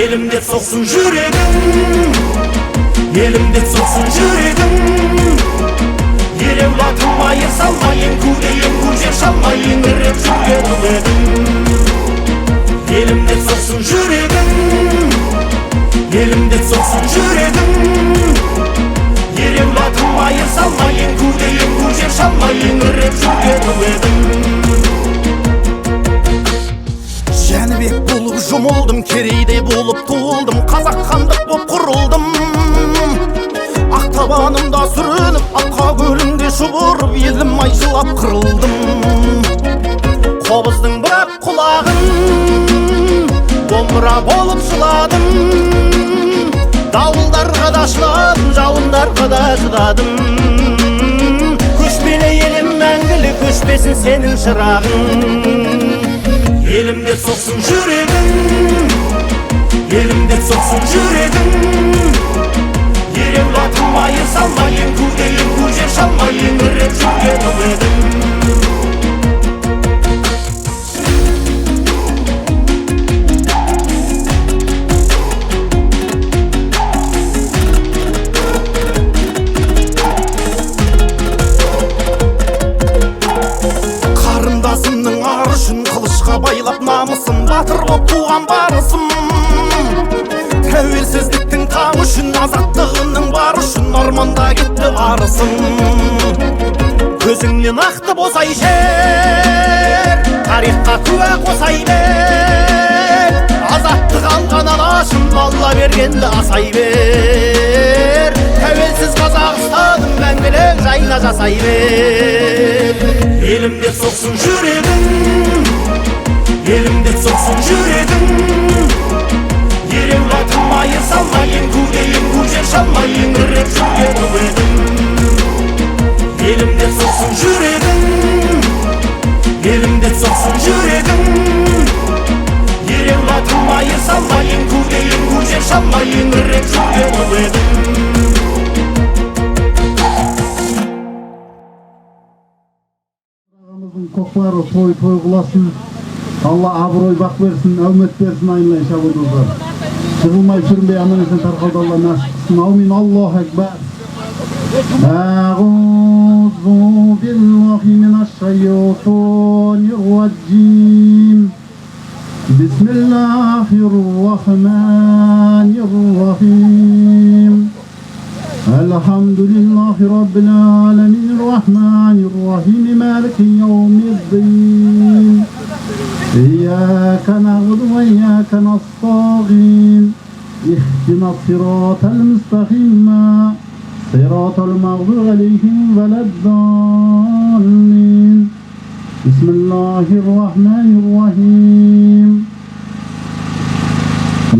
Elimde soksun yüreğim, elimde soksun yüreğim. Yer evladım ayır salmayın, kudeyim kucak çalmayın, ırıp cügedim. Elimde soksun yüreğim, elimde soksun yüreğim. Yer evladım ayır salmayın, kudeyim kucak çalmayın, ırıp cügedim. Жәнібек болып жұмылдым, керейде болып туылдым, қазақ хандық боп құрылдым. Ақ табанымда сүрініп, аққа көлінде шұбырып, елім ай жылап қырылдым. Қобыздың бірақ құлағын домбыра болып жыладым. Дауылдарға да шыдадым, жауындарға да шыдадым. Көшпелі елім мәңгілік, көшпесін сенің шырағың. Elimde soksun yüreğim, elimde soksun yüreğim. Yer evladım ayır salmayın, kudeyim kucak çalmayın, ırıp cügedim. Қарындасымның арышын қылышқа байлап намысын, батыр боп туған барысым. Тәуелсіздіктің таңы үшін, азаттығының бар үшін, орманда кетті арысым. Көзіңнен ақты босай жер, тарихқа куә қосай бер. Азаттық алған анашым, алла бергенді асай бер. Тәуелсіз Қазақстаным мәңгілік жайна жасай бер. Elimde soksun yüreğim, elimde soksun yüreğim. Yer evladım ayır salmayın, kudeyim kucak çalmayın, ırıp cügedim. Elimde soksun yüreğim, elimde soksun yüreğim. Yer evladım ayır salmayın, kudeyim kucak çalmayın, ırıp cügedim. Koklары той қыласын, Алла абырой бақ берсін, әумет берсін, айналайын шабудыңыздар. Жығылмай сүрінбей аман есен тарқауды Алла насip қылсын. Аумин. Аллаху акбар. Аъузу биллахи минаш шайотонир раджим. Бисмиллахир рахманир рахим. Elhamdülillahi Rabbil alemin, Rahmanirrahim, Maliki yevmiddin. İyyâke na'budu ve iyyâke nesta'in. İhdinas sıratal müstakîm, sıratal mağdûbi aleyhim veleddâllin. Bismillahirrahmanirrahim.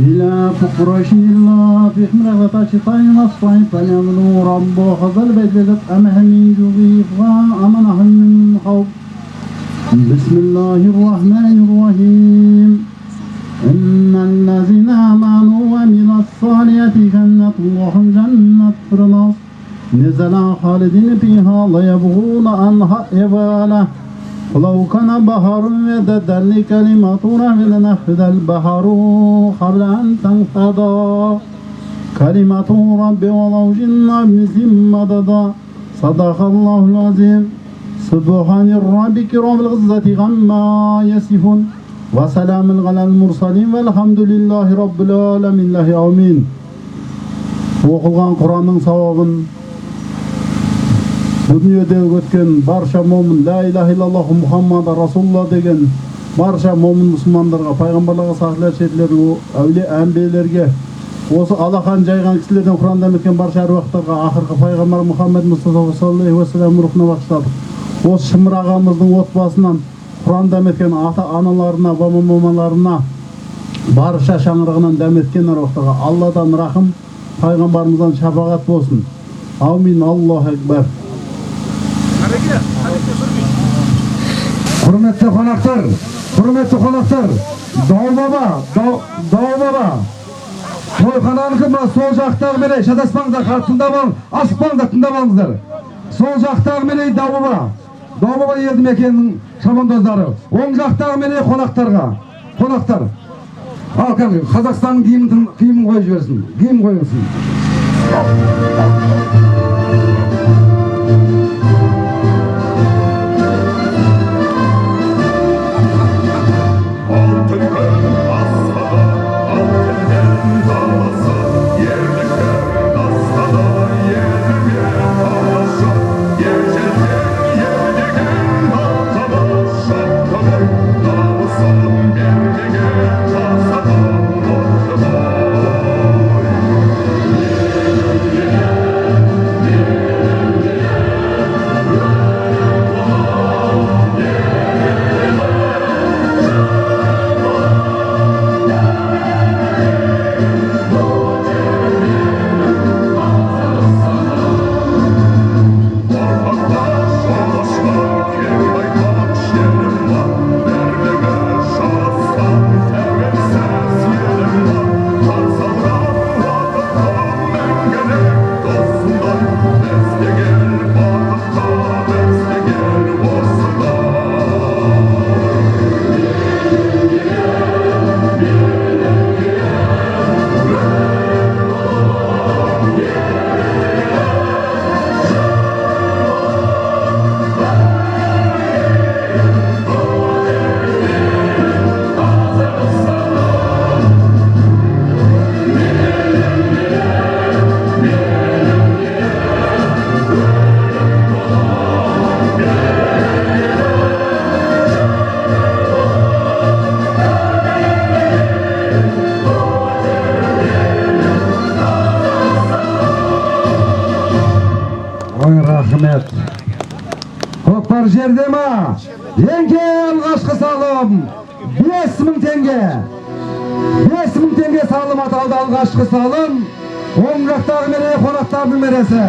إلى فقرش الله في حمرة شطين نصفين فليمنوا ربه خزل بجدت أمهمين جغيفا أمنهم من خوف. بسم الله الرحمن الرحيم. إن الذين آمنوا وعملوا الصالحات كانت لهم جنة فردوس نزلا خالدين فيها لا يبغون عنها حولا. ولو كان بحر مددا لكلمات ربي لنفد البحر قبل أن تنفد كلمة ربي ولو جئنا بمثل مددا. صدق الله العظيم. سبحان ربك رب العزة عما يصفون وسلام على المرسلين والحمد لله رب العالمين. آمين. Оқылған Құранның сауабын дүниеде өткен барша момын ла илаха иллаллах Мұхаммад Расулулла деген барша момын мұсылмандарға, пайғамбарларға, сахилер, шетілер, әулие әмбиелерге, осы алақан жайған кісілерден Құрандан өткен барша әруақтарға, ақырғы пайғамбар Мұхаммед Мұстафа саллаллаху алейхи ва саллям рухына бағыштадық. Осы Шымыр ағамыздың отбасынан Құрандан өткен ата-аналарына, баба-мамаларына, барша шаңырағынан дәметкен әруақтарға Алладан рахым, пайғамбарымыздан шапағат болсын. Аумин. Аллаху акбар. Құрметті қонақтар, Дау баба, тойхананың мына сол жақтағы мелей, шатаспаңыздар, тыңдап алыңыз, асықпаңыздар, тыңдап алыңыздар. Сол жақтағы мелей Дау баба елді мекенінің шабандоздары, оң жақтағы мелей қонақтар. Al kәдімгі Қазақстанның киімін қойып жіберсін. Киім қойылсын. Рахмет. Көкпар жерде ма? Еңге алғашқы салым 5000 теңге. 5000 теңге салым аталды алғашқы салым. Оң жақтағы мере қонақтардың мересі.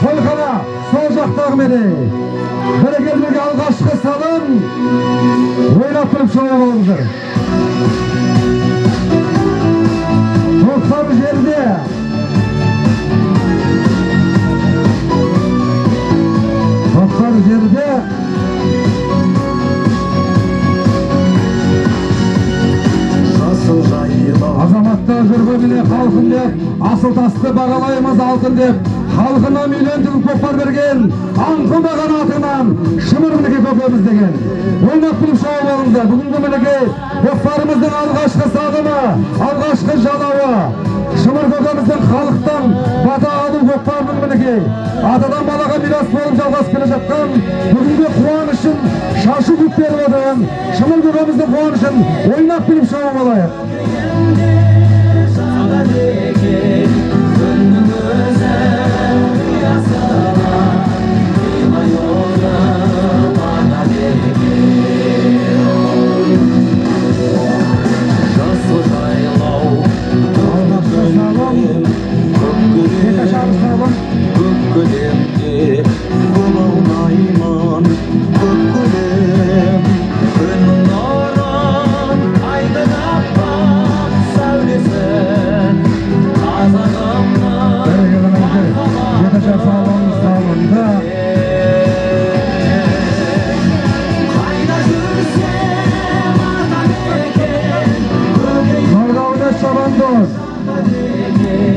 Қойқана сол жақтағы мере. Бәрекелдігі алғашқы салым. Ойнап тұрып шоу болыңыздар. Көкпар жерде. Көкпар жерде. Азаматта жүргеніне халқын деп, асыл тасты бағалаймыз алтын деп, халқына миллион тігіп көкпар берген, аңқылдаған атынан шымыр мінеке көкеміз деген. Ойнап күліп шоу болыңыздар. Бүгінгі мінеке көкпарымыздың алғашқы салымы, алғашқы жалауы. Шымыр көкеміздің халықтан бата алу көкпардың мінеке. Атадан балаға мирас болып жалғасып келе жатқан бүгінгі қуанышын шашу күп беріп отырған Шымыр көкеміздің қуанышын ойнап күліп шоу болайық.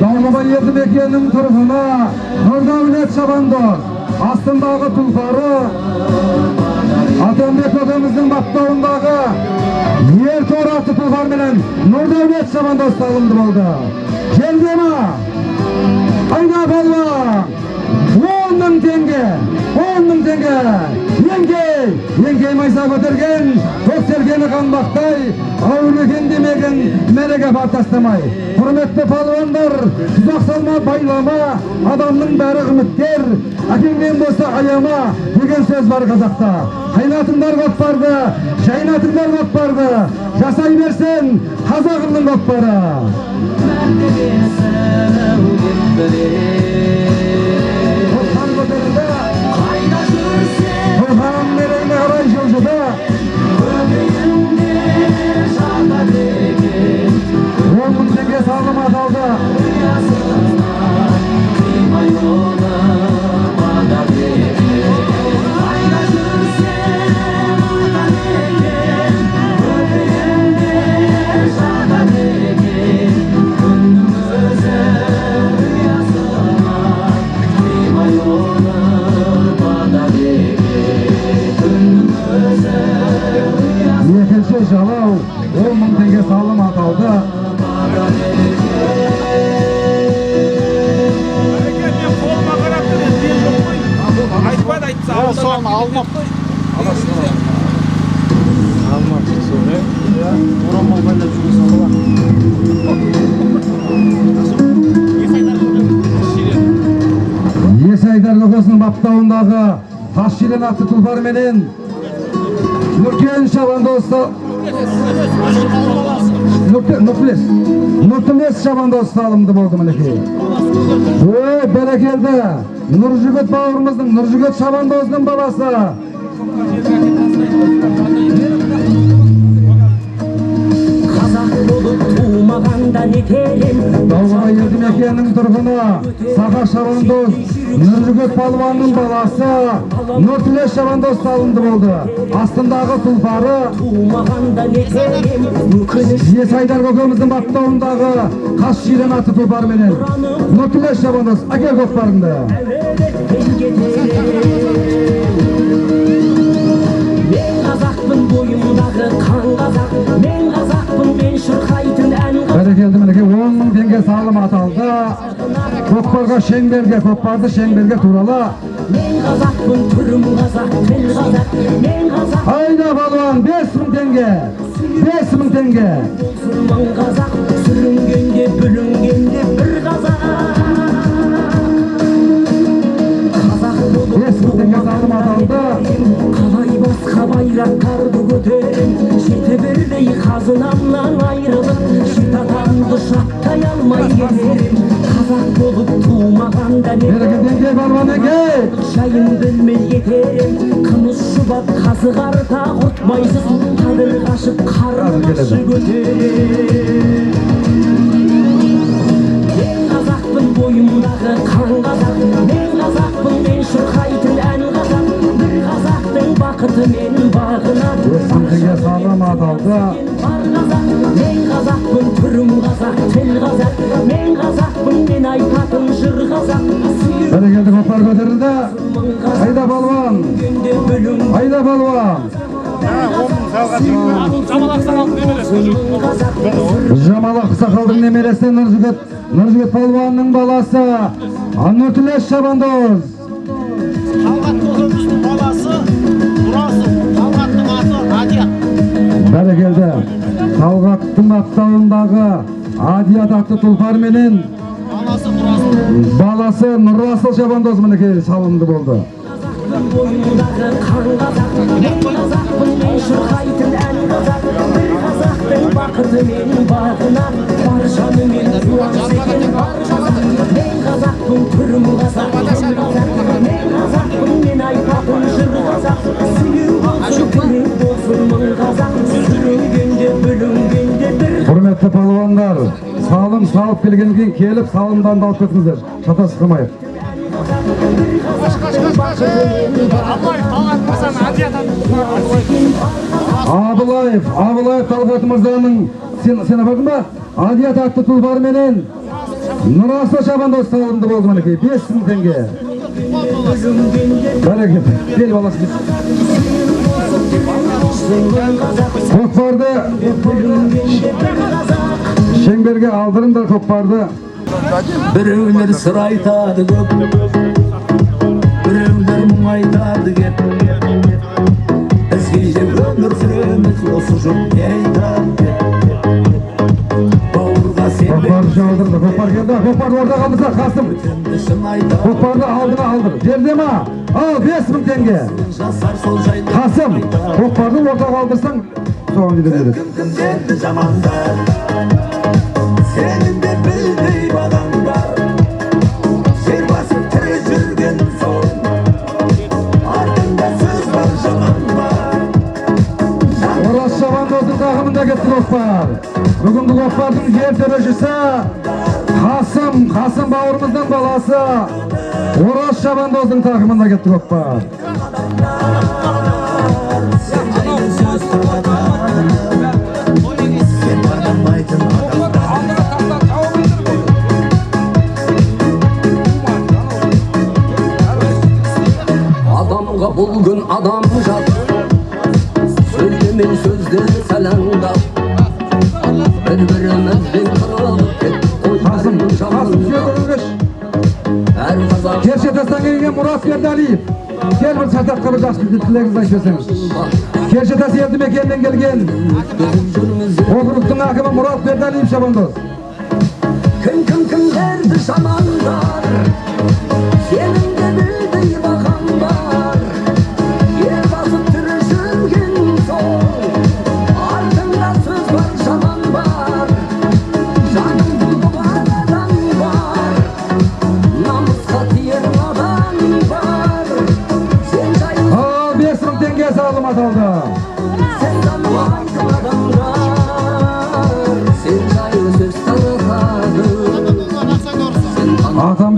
Дауылбай елді мекенінің тұрғыны Нұрдәулет Шабандоз, астындағы тұлпары Атамбек көкеміздің баптауындағы ер торы атты тұлпарменен Нұрдәулет Шабандоз салынды болды. Келді ма? Қайда балуан? 10.000 теңге, 10.000 теңге. Еңге майса көтерген, көксергені қанбақтай, ауыреген демеген мәреге бар тастамай. Құрметті палуандар, тұзақ салма байлама, адамның бәрі үміткер, әкеңнен болса аяма деген сөз бар қазақта. Қайнатыңдар көкпарды, жайнатыңдар көкпарды, жасай берсен қазағымның көкпары. Көкпар көтерілді, қайда жүрсен, Құрған мерейіне қарай жылжыды. Көкейінде жата деген 10.000 теңге салым аталды. Қайда жүрсен, баптауындағы таш желен атты тұлпар менен Нұркен Шабандозды Нұртілес Шабандоз салымды болды мінекей. Бәрекелді Нұржігіт бауырымыздың Нұржігіт Шабандоздың баласы. Дауғай елді мекенінің тұрғыны Саха Шабандоз Нұржігіт палуанның баласы Нұртілес Шабандоз салынды болды. Астындағы тұлпары Есайдар көкеміздің баптауындағы қас жирен атты тұлпары менен Нұртілес Шабандоз әке көкпарында. Мен қазақпын бойымдағы қан қазақ, мен қазақпын мен шырқайтын ән қазақ. Бәрекелді мінекей 10 мың теңге салым аталды. Көкпарға шеңберге, көкпарды шеңберге туралы. Мен қазақпын, түрім қазақ, тіл қазақ, мен қазақ. Айда балуан 5 мың теңге, 5 мың теңге. Мұсылман қазақ, сүрінгенде, бүлінгенде бір қазақ. Қазақ болып 5 мың теңге салым аталды. қалай басқа байрақтарды көтерем, жете бермей қазынамнан айрылып, шитатамды шаттай алмай кетерем. Қазақ болып тумағанда не Теңге балуан еге. шайын білмей кетерем. Қымыз шұбап қазы қарта құртмайсыз, қадір қашып қарным ашы көтерем. Мен қазақпын бойымдағы қан қазақ, мен қазақпын мен шырқайтын ән қазақ. Bir қазақтың бақыты мен бағына, Теңге салым аталды. бар қазақ, мен қазақпын, түрім қазақ, тіл қазақ, мен қазақпын, мен айтатын жыр қазақ. Бәрекелді көкпар көтерілді. Айда балуан, Күнде бөлім айда балуан. Жамал Ақсақалдың немересі Нұржігіт палуанның баласы Нұртілес Шабандоз. Талғат көкеміздің баласы Нұрасы, Талғаттың аты Радият. Бәрекелді Талғаттың аттауындағы Адият атты тұлпар менен баласы Нұрасыл Шабандоз мінекей салынды болды. бойындағы қан қазақ, мен қазақпын, мен шырқайтын ән қазақ. Bir қазақтың бақыты мен бағына, бар жанымен қуанып екен бар қазақ. Мен қазақпын, түрім қазақ, тіл қазақ, мен қазақпын, мен айтатын жыр қазақ. Сүйеу болсын, керек болсын мың қазақ, сүрінгенде, бүлінгенде бір. Құрметті палуандар, салым салып келгеннен кейін келіп салымдан да алып кетіңіздер. Шатасып қалмайық. Абылаев Талғат мырзаның сен бардың ба? Адият атты тұлпар менен Нұрасыл Шабандоз салынды болды мінекей 5 мың теңге. Бәрекелді. Бел баласы. Көкпарды шеңберге алдырыңдар көкпарды. Біреулер сыр айтады көп, біреулер мұң айтады кеп. Бізге же өмір сүреміз, осы жұрт не айтады кеп. Бауырға Көкпарды жаудырды, көкпар келді, көкпарды орда қалдырса Қасым. шын айтады. Көкпарды алдына алдыр. Жерде ма? Ал 5 мың теңге. Жасар сол жайды Қасым, көкпарды орда қалдырсаң, соған gidebiliriz. Кім заманда, сенің де білдей бағаң бар. Жер басып тірі жүрген соң, артында сөз бар, жаман бар. Орас Шабандоздың тақымында кетті көкпар. Бүгінгі көкпардың жер төрешісі Қасым бауырымыздың баласы Орас Шабандоздың тақымында кетті көкпар. Адамға бұл күн адам жат, сөйлемен сөздері сәлаңдап, бір-бірімізбен қырылып кеттік Қасым ойдарының жаманында. сүйетілгіш. Әр қазақ Керше тастан келген Мұрат Бердалиев. Кел бір сатаққа бір жақсы тілегіңізді айтсаңыз. Керше тас елді мекенінен келген округтың әкімі Мұрат Бердалиев Шабандоз. кімдерді жамандар, сенің де білдей бағаң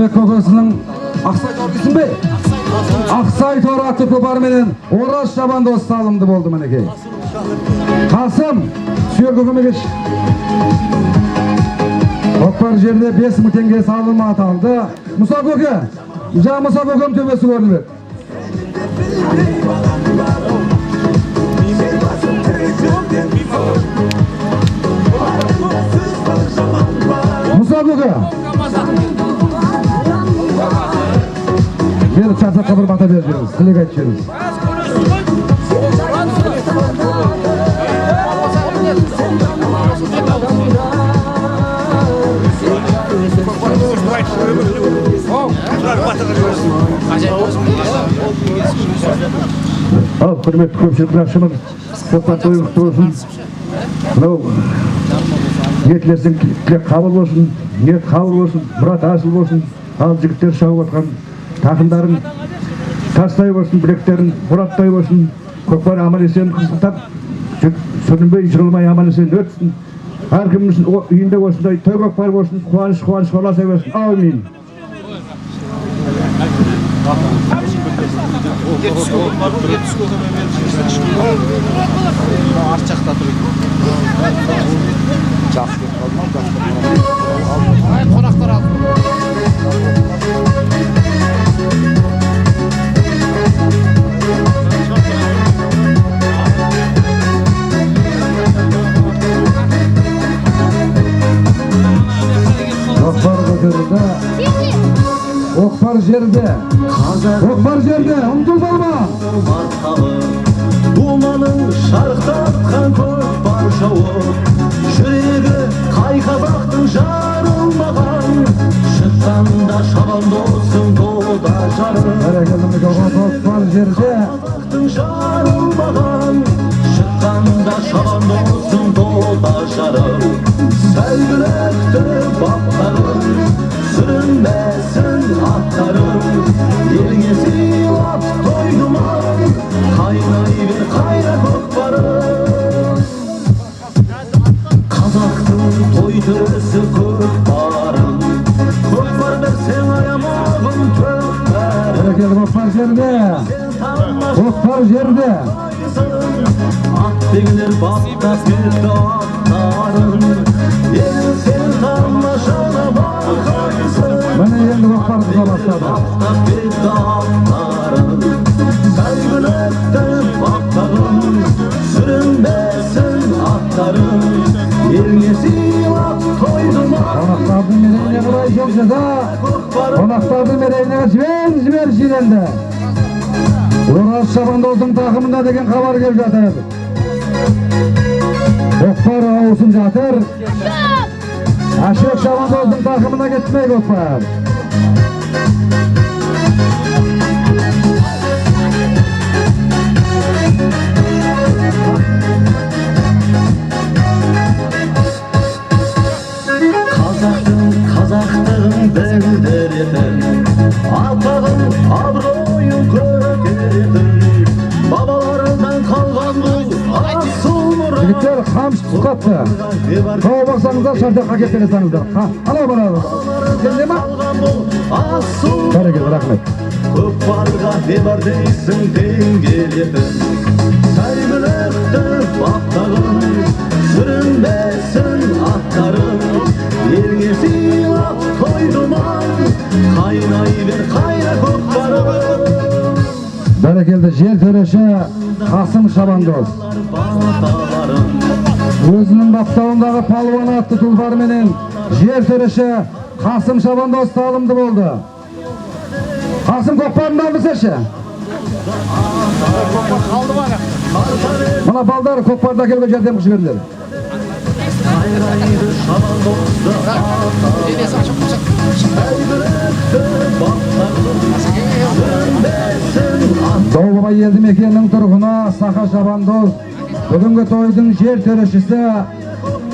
Tursunbek kokosының Ақсай Тор дейсің бе? Ақсай Тор атты тұлпар менен Ораз Шабандоз салымды болды мінекей. Қасым, сүйер көкемегеш. Көкпар жерде 5.000 теңге салымы аталды. Мұса көке, Мұса көкем төбесі көрініп. Мұса көке. Келіп шарсаққа бір бата беріп жүріңіз, тілек айтып жүріңіз. Ал, құрметті көпшілік рақшымыз, көкпар тойы құтты болсын. Мынау ниетлердің тілек қабыл болсын, ниет қабыл болсын, мұрат асыл болсын. Ал жігіттер шауып атқан тақымдарын тастай болсын, білектерін мұраттай болсын. Көкпар аман есен қызықтап, сүрінбей жырылмай аман есен өтсін. Әркіміміздің үйінде осындай той көкпар болсын, қуаныш қоласа болсын. Аумин. Қонақтар алды. Көкпар жерде, ұмтыл болма. Думаның шарықтатқан көкпар жауы, жүрегі қай қазақтың жарылмаған, шыққанда шабандозың дода жарым. Көкпар жерде, қазақтың жарылмаған, шыққанда шабандозың дода жарым. Сәйгүлікті баптарым, сүрінбесін аттарым, елге сыйлап тойдыман, қайнай бер қайра көкпарым. Қазақтың той төресі көкпарым, көкпар берсең аямағым төкпәрім. Көкпар жерде, ат дегілер баптап кетті аттарын, ел сен тамашана бақайсың. міне енді көкпарды бастады. Баптап кетті аттарын, сәйгүлікті баптағым, сүрінбесін аттарым, елге сыйлап тойдыман. Қонақтардың мерейіне қарай жолжада, қонақтардың мерейіне жібер жиренді. Ораз Шабандоздың тақымында деген хабар келіп жатыр. Көкпар ауысып жатыр. Ашық Шабандоздың тақымына кетмей көкпар. Қазақтығын білдіретін, атағын абыройын көркетін, бабаларынан қалған бұл асыл мұра. Жігіттер қамшы тұтқатты. Қау бақсаңыздар, шартаққа кеп бересаңыздар. Анау барады. Келде ма? Бәрекелді, рахмет. Көкпарға не бар дейсің тең келетін, сәйгүлікті баптағым, сүрінбесін аттарым, елге сыйлап тойдыман, қайнай бер қайра көкпарым. Бәрекелді, жер төреші Қасым Шабандоз. Өзінің баптауындағы палуан атты тұлпарменен жер төреші Қасым Шабандоз салымды болды. Қасым көкпарын алдысашы. Мына балдар көкпарда келіп жәрдем қышы бердер. Долбай елді мекенінің тұрғына Саха Шабандоз бүгінгі тойдың жер төрешісі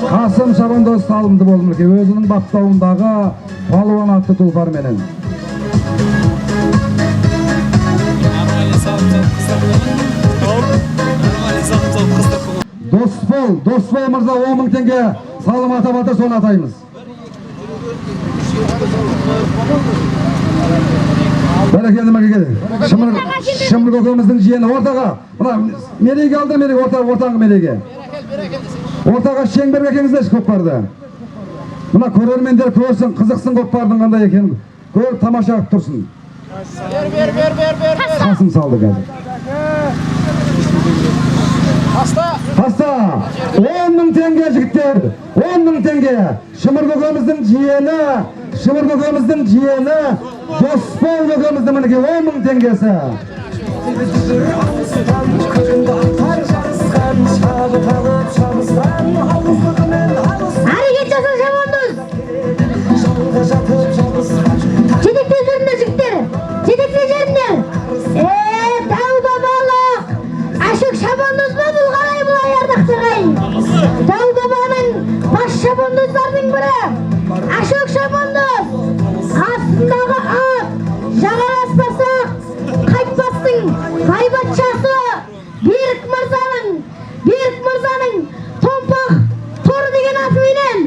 Қасым Шабандоз салымды болды. Өзінің баптауындағы палуан атты тұлпарменен. Досбол мырза 10.000 теңге салым атап атыр, соны атаймыз. Бәрекелді мәкеге. Шымыр көкеміздің жиені ортаға. Мына мереге алды, мереге ортаңғы мереге. Ортаға шеңбер бекеңіздер көкпарды. Мына көрермендер көрсін, қызықсын көкпардың қандай екенін. Көріп тамаша қылып тұрсын. Қасым салды қазір. Таста 10 мың теңге жігіттер, 10 мың теңге. Шымыр көкеміздің жиені Доспол көкеміздің мінеке 10 мың теңгесі. Әрекет жаса жамандыз. Жетекте жүріңдер жігіттер, жетекте жүріңдер. Тау бабалық, ашық шабандыз ба бұл қалай бұлай ардақтырғай. Тау бабаның бас шабандыздардың бірі, ашық шабандыз. Астындағы ат, жағаласпасақ, қайтпастың ғайбатшасы. Берік мырзаның томпақ торы деген атыменен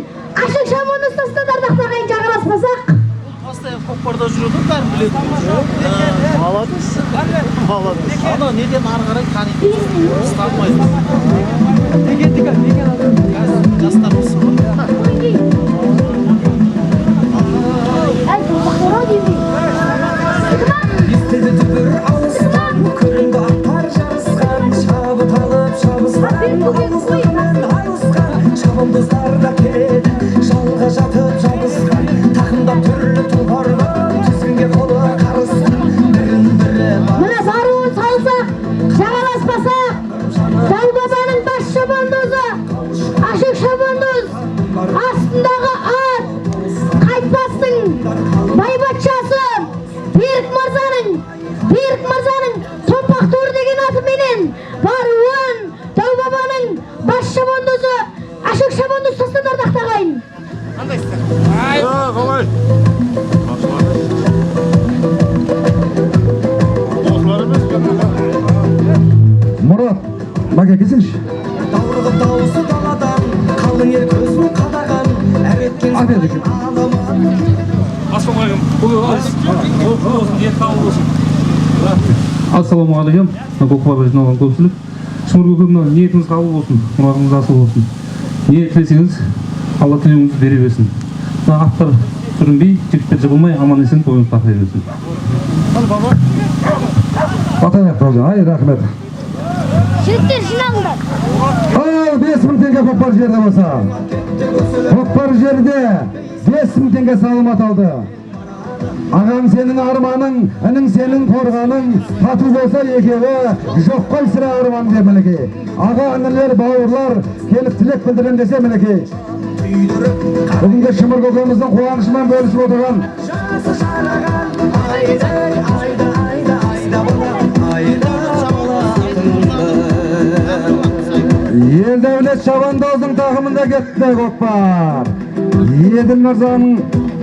ашық шабандыз тастады ардақтырғай жағаласпасақ. Көкпарда жүреді, бәрін біледі. Молодец. Ана неден ары қарай таниды, ұсталмайды. Жастар осы ғой. Шабандоздар да келеді, жалға жатып жабысқан, тақымдап түрлі тұлпардан тізгінге қолы қарысқан, бірін-бірі Мына баруын салсақ, жағаласпасақ, Дау бабаның бас шабандозы, ашық шабандоз, астындағы ат, қайтпастың байбатшасы, Берік мырзаның томпақ торы деген атыменен баруын Дау бабаның бас шабандозы, ашық шабандоз тастады ардақтағайын. Мұрат, бәке келсеңші. даурығы дауысы даладан, қалың ел көзін қадаған, әреткен адамын. Ассалаумағалейкум. Көкпарға жиналған көпшілік. Шымыр көкемнің ниетіңіз қабыл болсын, мұратыңыз асыл болсын. Не тілесеңіз, Алла тілеуіңізді бере берсін. Мына аттар сүрінбей, жігіттер жығылмай, аман есен тойыңыз тарқай берсін. Батаяқ бауыржан, ай рахмет. Жігіттер жиналыңдар. Ал 5000 теңге көкпар жерде болса. Көкпар жерде 5000 теңге салымат алды. Ағаң сенің арманың, інің сенің қорғаның, тату болса екеуі, жоқ қой сірә арман деп мінеке. Аға інілер, бауырлар, келіп тілек білдірем десе мінеке. Бүгінгі Шымыр көкеміздің қуанышымен бөлісіп отырған. Жасы жараған, айда Елдәулет шабандоздың тағымында кетті көкпар.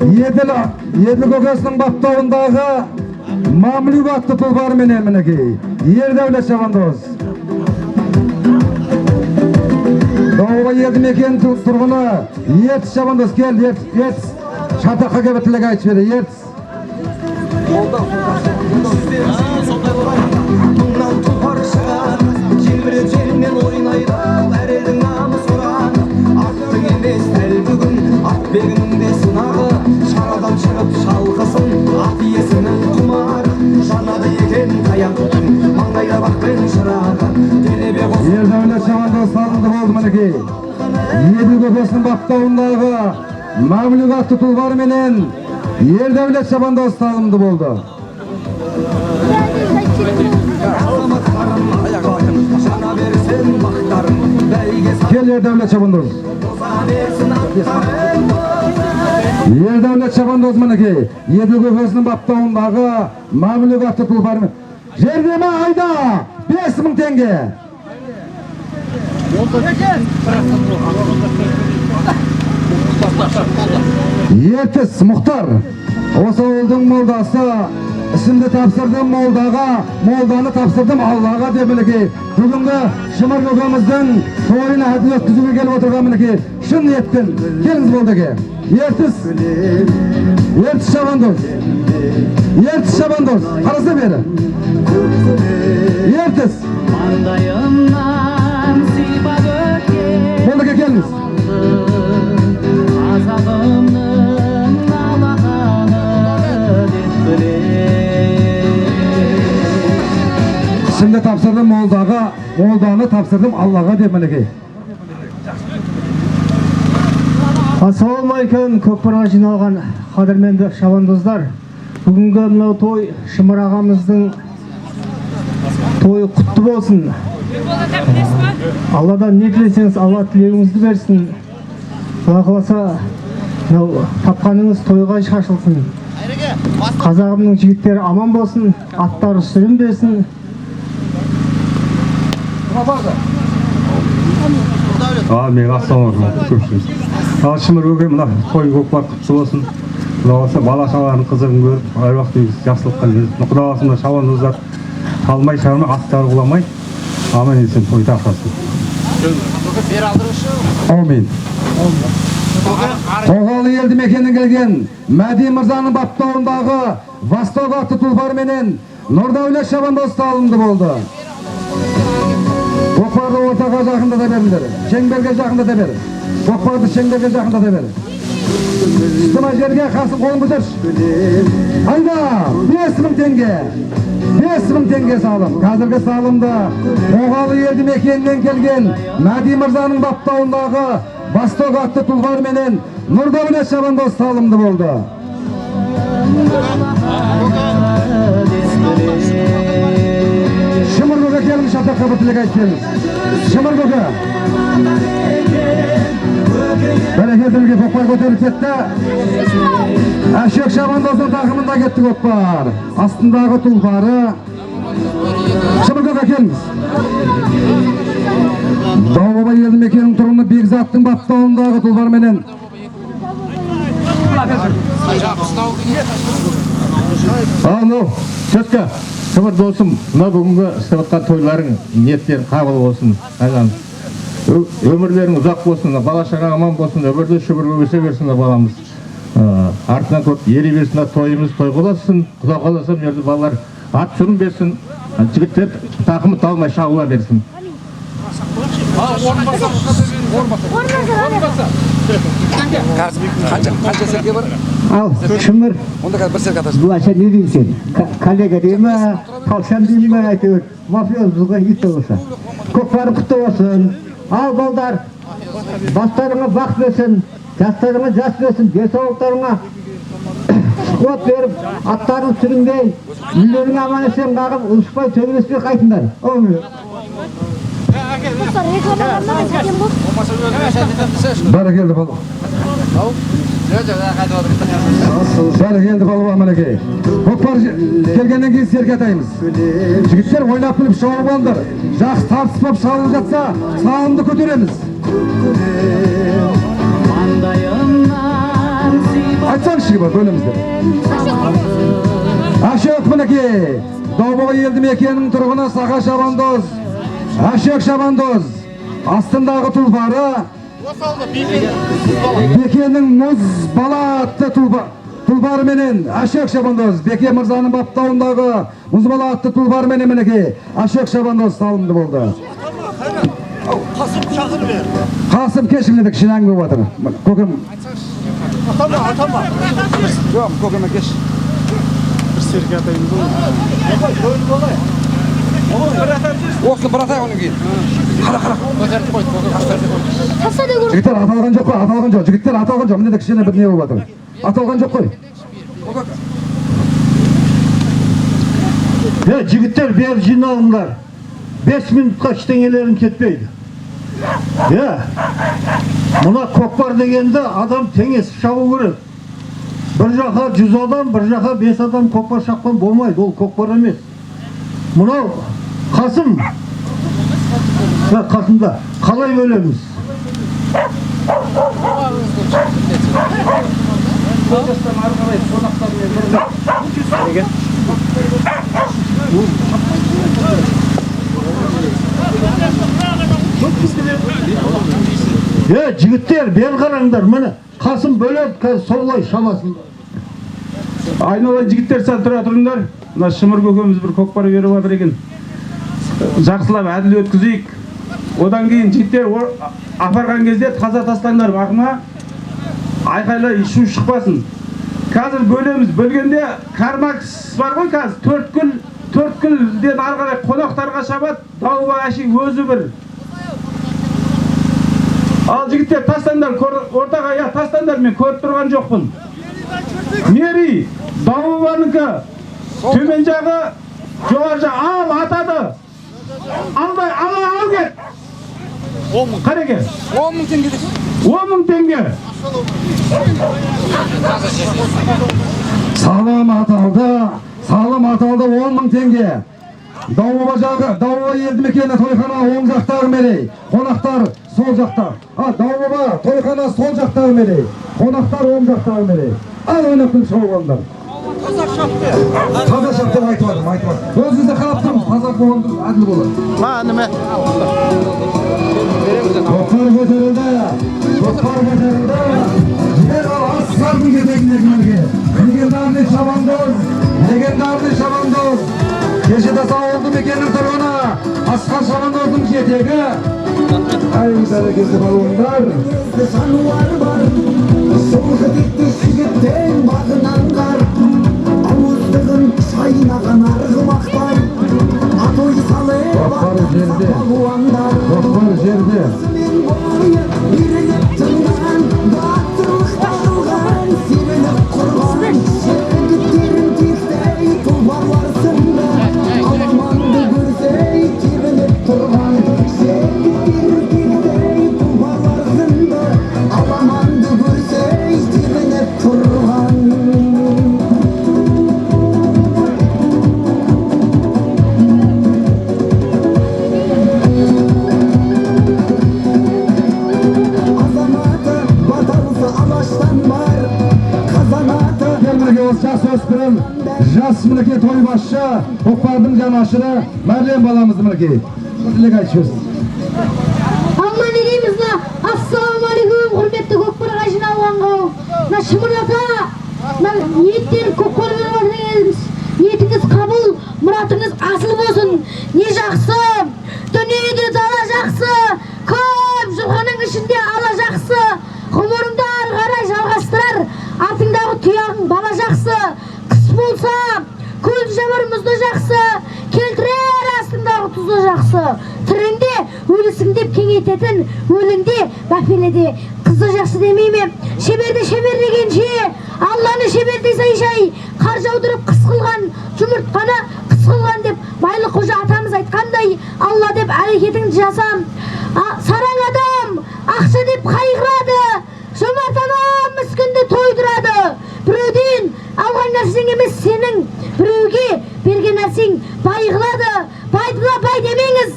Еділ көкесінің баптауындағы Мамлюк атты тұлпар менен мінекей. Елдәулет шабандоз. Дауға елді мекен тұрғыны Ертіс шабандоз кел, Ертіс. Шатаққа кебі тілек айтып бері, Ертіс. Мұңнан тұлпар шығар, желбіреп желмен ойнайды, әр елдің намысы ұран. Аттың емес дәл бүгін, атбегінің де сынағы, шарадан шығып шалқысын, ат иесінің құмары. Жанады екен таяқ түтін, маңдайда бақпен шырағы. Елдәулет шабандоз салынды болды мінекей. Еділ көкесінің баптауындағы Мамлюк атты тұлпар менен Елдәулет шабандоз салынды болды. Кел Ердәулет шабандоз. Ердәулет шабандоз мінекей. Еділ көкесінің баптауындағы Мамлюк атты тұлпар менен. Жердеме айда 5000 теңге. Ертіс Мұхтар. Осы ауылдың молдасы. Ісімді тапсырдым молдаға, молданы тапсырдым Аллаға деп мінекей. Бүгінгі Шымыр көкеміздің тойын әділ өткізуге келіп отырған мінекей. Шын ниетпен келіңіз молдаға. Ертіс. Ертіс шабандоз. Ертіс шабандоз. Қараса бері. Ертіс. Маңдайымнан сипап өткен Болдық екенбіз. азабымның алақаны деп білем. Şimdi topsirdim Moldani topsirdim Allohga deb minekey. Ассалаумағалейкум, көкпарға жиналған қадірменді шабандоздар. Бүгінгі мынау той Шымыр ағамыздың тойы құтты болсын. Алладан не тілесеңіз, Алла тілегіңізді берсін. Алла қаласа, мынау тапқаныңыз тойға шашылсын. Қазағымның жігіттері аман болсын, аттары сүрінбесін. Мен ассалаумағалейкум көпшілік. Шымыр көке мына той көкпар құтты болсын. Құда қаласа бала-шағалардың қызығын көріп, әруақ дейміз жақсылыққа келіп. Құда қаласа мына шабандоздар қалмай шармай, аттары құламай, аман есен той тартасын. Amin. Тоғалы елді мекеннен келген Мәди Мырзаның баптауындағы Восток атты тұлпар менен Нұрдәулет шабандоз алынды болды. Көкпарды ортаға жақында да беріңдер. Шеңберге жақында да бер. Көкпарды шеңберге жақында да бер. Үстіма жерге Қасым қолын көтерші. Айда 5000 теңге. 5000 теңге салым. Қазіргі салымда Тоғалы елді мекеннен келген Мәди Мырзаның баптауындағы Восток атты тұлпар менен Нұрдәулет шабандоз салымды болды. Шымыр көке келіңіз, шатаққа бір тілек айтып келіңіз. Шымыр көке. Бәрекетілге көкпар көтеріліп кетті. Әшек шабандоздың тақымында кетті көкпар. Астындағы тұлпары. Шымыр көке келіңіз. Дауғабай елді мекенінің тұрғыны Бекзаттың баптауындағы тұлпар менен. Alo, Çötke, Şımыр dostum, mına бүгінгі істеп atқан тойларың ниеттерің қабыл болсын. Өмірлерің ұзақ болсын, бала-шаға аман болсын, өмірді шүбірге өсе берсін баламыз. Артынан көп ери берсін, тойымыз той боласын, құда қаласа мерді балалар ат сүрін берсін, жігіттер тақымы талмай шағыла берсін. Қанша серке бар? Ал, Шымыр, Онда қазір бір серке атасың. бұлайша не дейін сен? Коллега дей ма, талшан дей ма, әйтеуір, мафиозбызға ит болса. Көкпары құтты болсын. Ал балдар, бастарыңа бақ берсін, жастарыңа жас берсін, денсаулықтарыңа қуат беріп, аттарын сүрінбей, үйлеріңе аман есен қағып, ұлышпай, төбелеспей қайтыңдар. Бәрекелді балуан. Бәрекелді балуан мінекей. Көкпар келгеннен кейін серке атаймыз. Жігіттер ойнап біліп шауып алыңдар. Жақсы тартыспап шауып жатса, салымды көтереміз. Айтсаңшы бар бөлімізде. Әшек мінекей. Дауғабай елді мекенінің тұрғыны Сақа шабандоз. Әшек шабандоз. Астындағы тұлпары Бекенің мұз бала атты тұлпары менен Әшек шабандоз. Беке Мырзаның баптауындағы мұз бала атты тұлпары менен мінекей Әшек шабандоз салынды болды. Қасым кешімдік шинаң болып атыр. Көкем. Атама. Жоқ, көкеме кеш. Bir serke atayımız olur. Оқсын бір атай оның кейін. Қара. Жігіттер аталған жоқ қой, аталған жоқ. Жігіттер аталған жоқ. Міне де кішкене бір не болып жатыр. Аталған жоқ қой. Жігіттер бері жиналыңдар. 5 минутқа ештеңелерің кетпейді. Мына көкпар дегенде адам теңесіп шабу керек. Bir жаққа 100 адам, bir жаққа 5 адам көкпар шапқан болмайды. Ол көкпар емес. Мынау Қасым. Қасымда қалай бөлеміз? Жігіттер, бері қараңдар, міне Қасым бөледі, солай шабасын. Айнала жігіттер сәл тұра тұрыңдар. Мына Шымыр көкеміз бір көкпар беріп жатыр екен. Жақсылап әділ өткізейік. Одан кейін жігіттер апарған кезде таза тастаңдар бақыма. Айқайла шу шықпасын. Қазір бөлеміз. Бөлгенде кармакс бар ғой қазір. Төрт күлден арғарай қонақтарға шабат. Дауға әшей өзі бір. Ал жігіттер тастаңдар. Ортаға я тастаңдар, мен көріп тұрған жоқпын. Мери, Дауылбаныкі, төмен жағы, жоғар жағы, ал атады. Алдай, ал кет. Қареке? 10.000 теңге. 10.000 теңге. Салым аталды 10.000 теңге. Дауылба елді мекені тойхана оң жақтағы мерей. Қонақтар сол жақта. Дауылба тойхана сол жақтағы мерей. Қонақтар оң жақтағы мерей. Ал ойнақтың шоуғандар. Таза шап деп айтып жатырмын. Өзіңізді қарап тұрмыз, таза болғанды әділ болады. Неме? Тоқтар көтерілді. Жер ал асқардың кезегіндегілерге. Легендарный шабандоз. Кеше таса олды мекеннің тұрғына. Асқан шабандоздың жетегі. Айымдары кезді балуындар. Жануар бар, соңғы бетте жігіттен бағынан қар, ауыздығын шайнаған арғымақтар, атой салып балуандар. Тоқпар жерде. Мен бойы ирелеп тыңған, бақтырлықта алған, себеліп құрған, жігіттерін тектей тұлбарлар сынды, аламанды көрсей тебініп тұрған, жігіттерін тектей тұлбарлар сынды, аламанды көрсей тебініп тұрған. Азаматы баталысы алаштан бар, қазанаты Жас өспірім, жас мінеке тойбасшы, көкпардың жанашыры, Мәрлен баламызды мінеке. Тілек айтшыз. Алла не дейміз на? Ассалаумалейкум, құрметті көкпарға жиналған қауым. На Шымыр ата, ниеттен көкпар беріп отырыңыз. Ниетіңіз қабыл, мұратыңыз асыл болсын. Не жақсы, дүниеде дала жақсы, көп жылғаның ішінде ала жақсы. Ғұмырыңды ары қарай жалғастырар, артыңдағы тұяғың бала жақсы. Қыс болса, көл жабар мұзды жақсы, келтірер астыңдағы тұзды жақсы. Тіріңде өлісің деп кеңейтетін, өліңде бәпеледе қызды жақсы демей ме? Шеберді шебер дегенше, Алланы шебердей сай-шай, қар жаудырып қыс қылған, жұмыртқаны қыс қылған деп Байлы қожа атамыз айтқандай, Алла деп әрекетіңді жасам. Сараң адам ақша деп қайғырады, жомарт адам мүскінді тойдырады. Біреуден алған нәрсең емес сенің, біреуге берген нәрсең бай қылады. Байдыға бай демеңіз,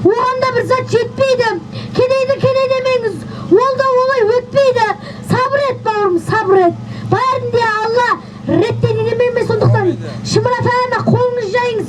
оған да бір зат жетпейді. Кедей демеңіз, ол да олай өтпейді. Сабыр ет бауырым, сабыр ет. Бәрінде Алла реттен демейме, сондықтан Шымыр атана қолыңыз жайыңыз.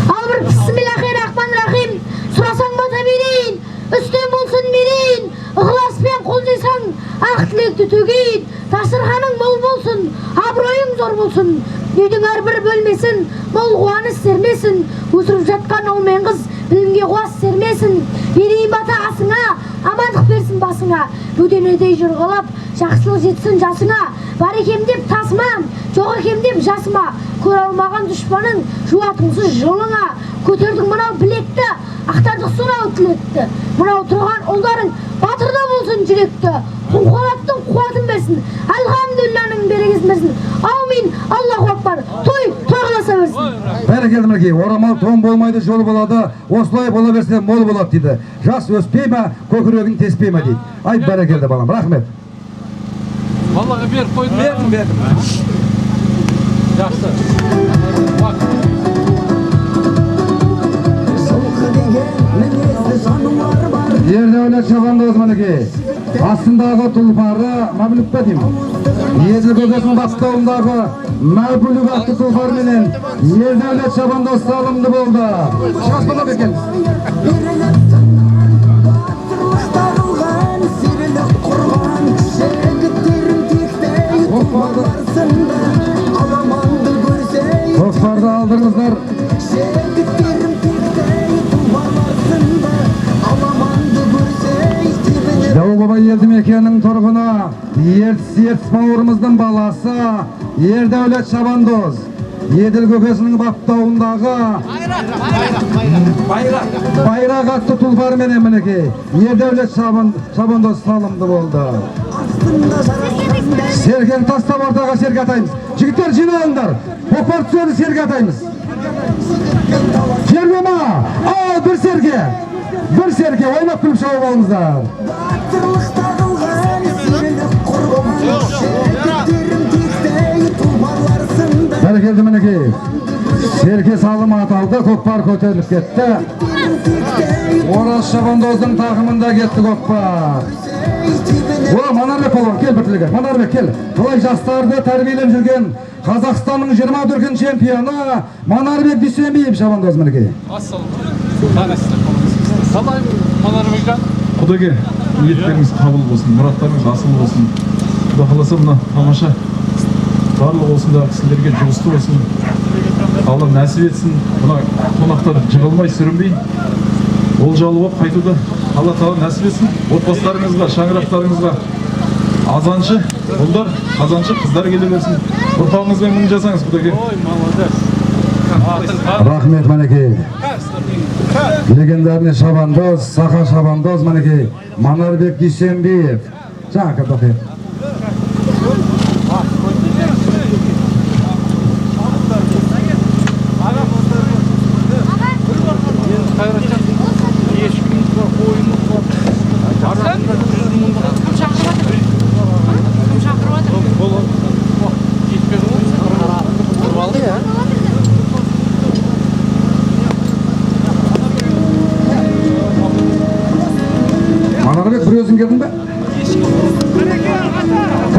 Ал бір бисмиллахир-рахманир-рахим сұрасаң бата берейін, үстем болсын мерейін, ықыласпен қол жайсаң ақ тілекті төгейін. Дастарханың мол болсын, абыройың зор болсын, үйдің әрбір бөлмесін мол қуаныс сермесін. Өсіріп жатқан ұл мен қыз білімге қуас сермесін. Берейін бата асыңа, амандық берсін басыңа. Бөденедей жырғалап жақсылық жетсін жасыңа. Бар екем деп тасыма, жоқ екем деп жасыма. Көре алмаған дұшпаның жуатыңсыз жолыңа. Көтердің мынау білекті, ақтардық сонау тілекті. Мынау тұрған ұлдарың батырда болсын жүректі. Құлқалаттың қуатын берсін, әлхамдүлланың берекесін берсін. Аумин, Аллаху акбар. Той қыласа берсін. Бәрекелді мінеке, орамал тон болмайды, жол болады, осылай бола берсе мол болады дейді. Жас өспей ме, көкірегін теспей ме дейді. Айт бәрекелді балам, рахмет. Аллаға беріп қойдым. Бердім. Жақсы. Жылқы деген мінезді жануар бар. Ердәулет шабандоз мінеке. Астындағы тұлпары мәмлік пе деймін. Езі көзесінің бастауындағы мәбүлік атты тұлпар менен Ердәулет шабандоз салымды болды. Шығаспана бекен. Беріліп тыңнан, батырлықтар алған, себеліп құрған, жігіттерін тектей тұлпарлар сынды, бауырымыздың баласы Ердәулет Шабандоз Еділ көкесінің баптауындағы байрақ атты тұлпарменен мінекей Ердәулет Шабандоз салымды болды. Серген тастап ортаға серге атаймыз. Жігіттер жиналыңдар. Көкпар түседі серге атаймыз. Серге ма? Ал бір серге. Bir serke oynap kulüp şahı balımızlar. Berekeldi meneki. Serke salım ataldı, Kokpar köterilip gitti. Oraz Şabandoz'un takımında gitti Kokpar. Ola Manarbek olan, gel bir Manarbek gel. Kolay jastарды terbiyelep жүрген Қазақстанның 24 чемпионы Манарбек Дүйсенбиев Шабандоз менеки. Қалай Манарбекжан? Құдайға ниеттеріңіз қабыл болсын, мұраттарыңыз асыл болсын. Құда қаласа мына тамаша барлық осындағы кісілерге жұғысты болсын. Алла нәсіп етсін. Мына қонақтар жығылмай сүрінбей олжалы болып қайтуды Алла тағала нәсіп етсін. Отбасыларыңызға, шаңырақтарыңызға азаншы ұлдар, қазаншы қыздар келе берсін. Ұрпағыңызбен мың жасаңыз Құдайға. Ой, молодец. Рахмет менеки. Легендарный Шабандоз, Саха Шабандоз менеки. Манарбек Дүйсенбиев. Жаңа тоқи. Manarbek bir özün geldin be?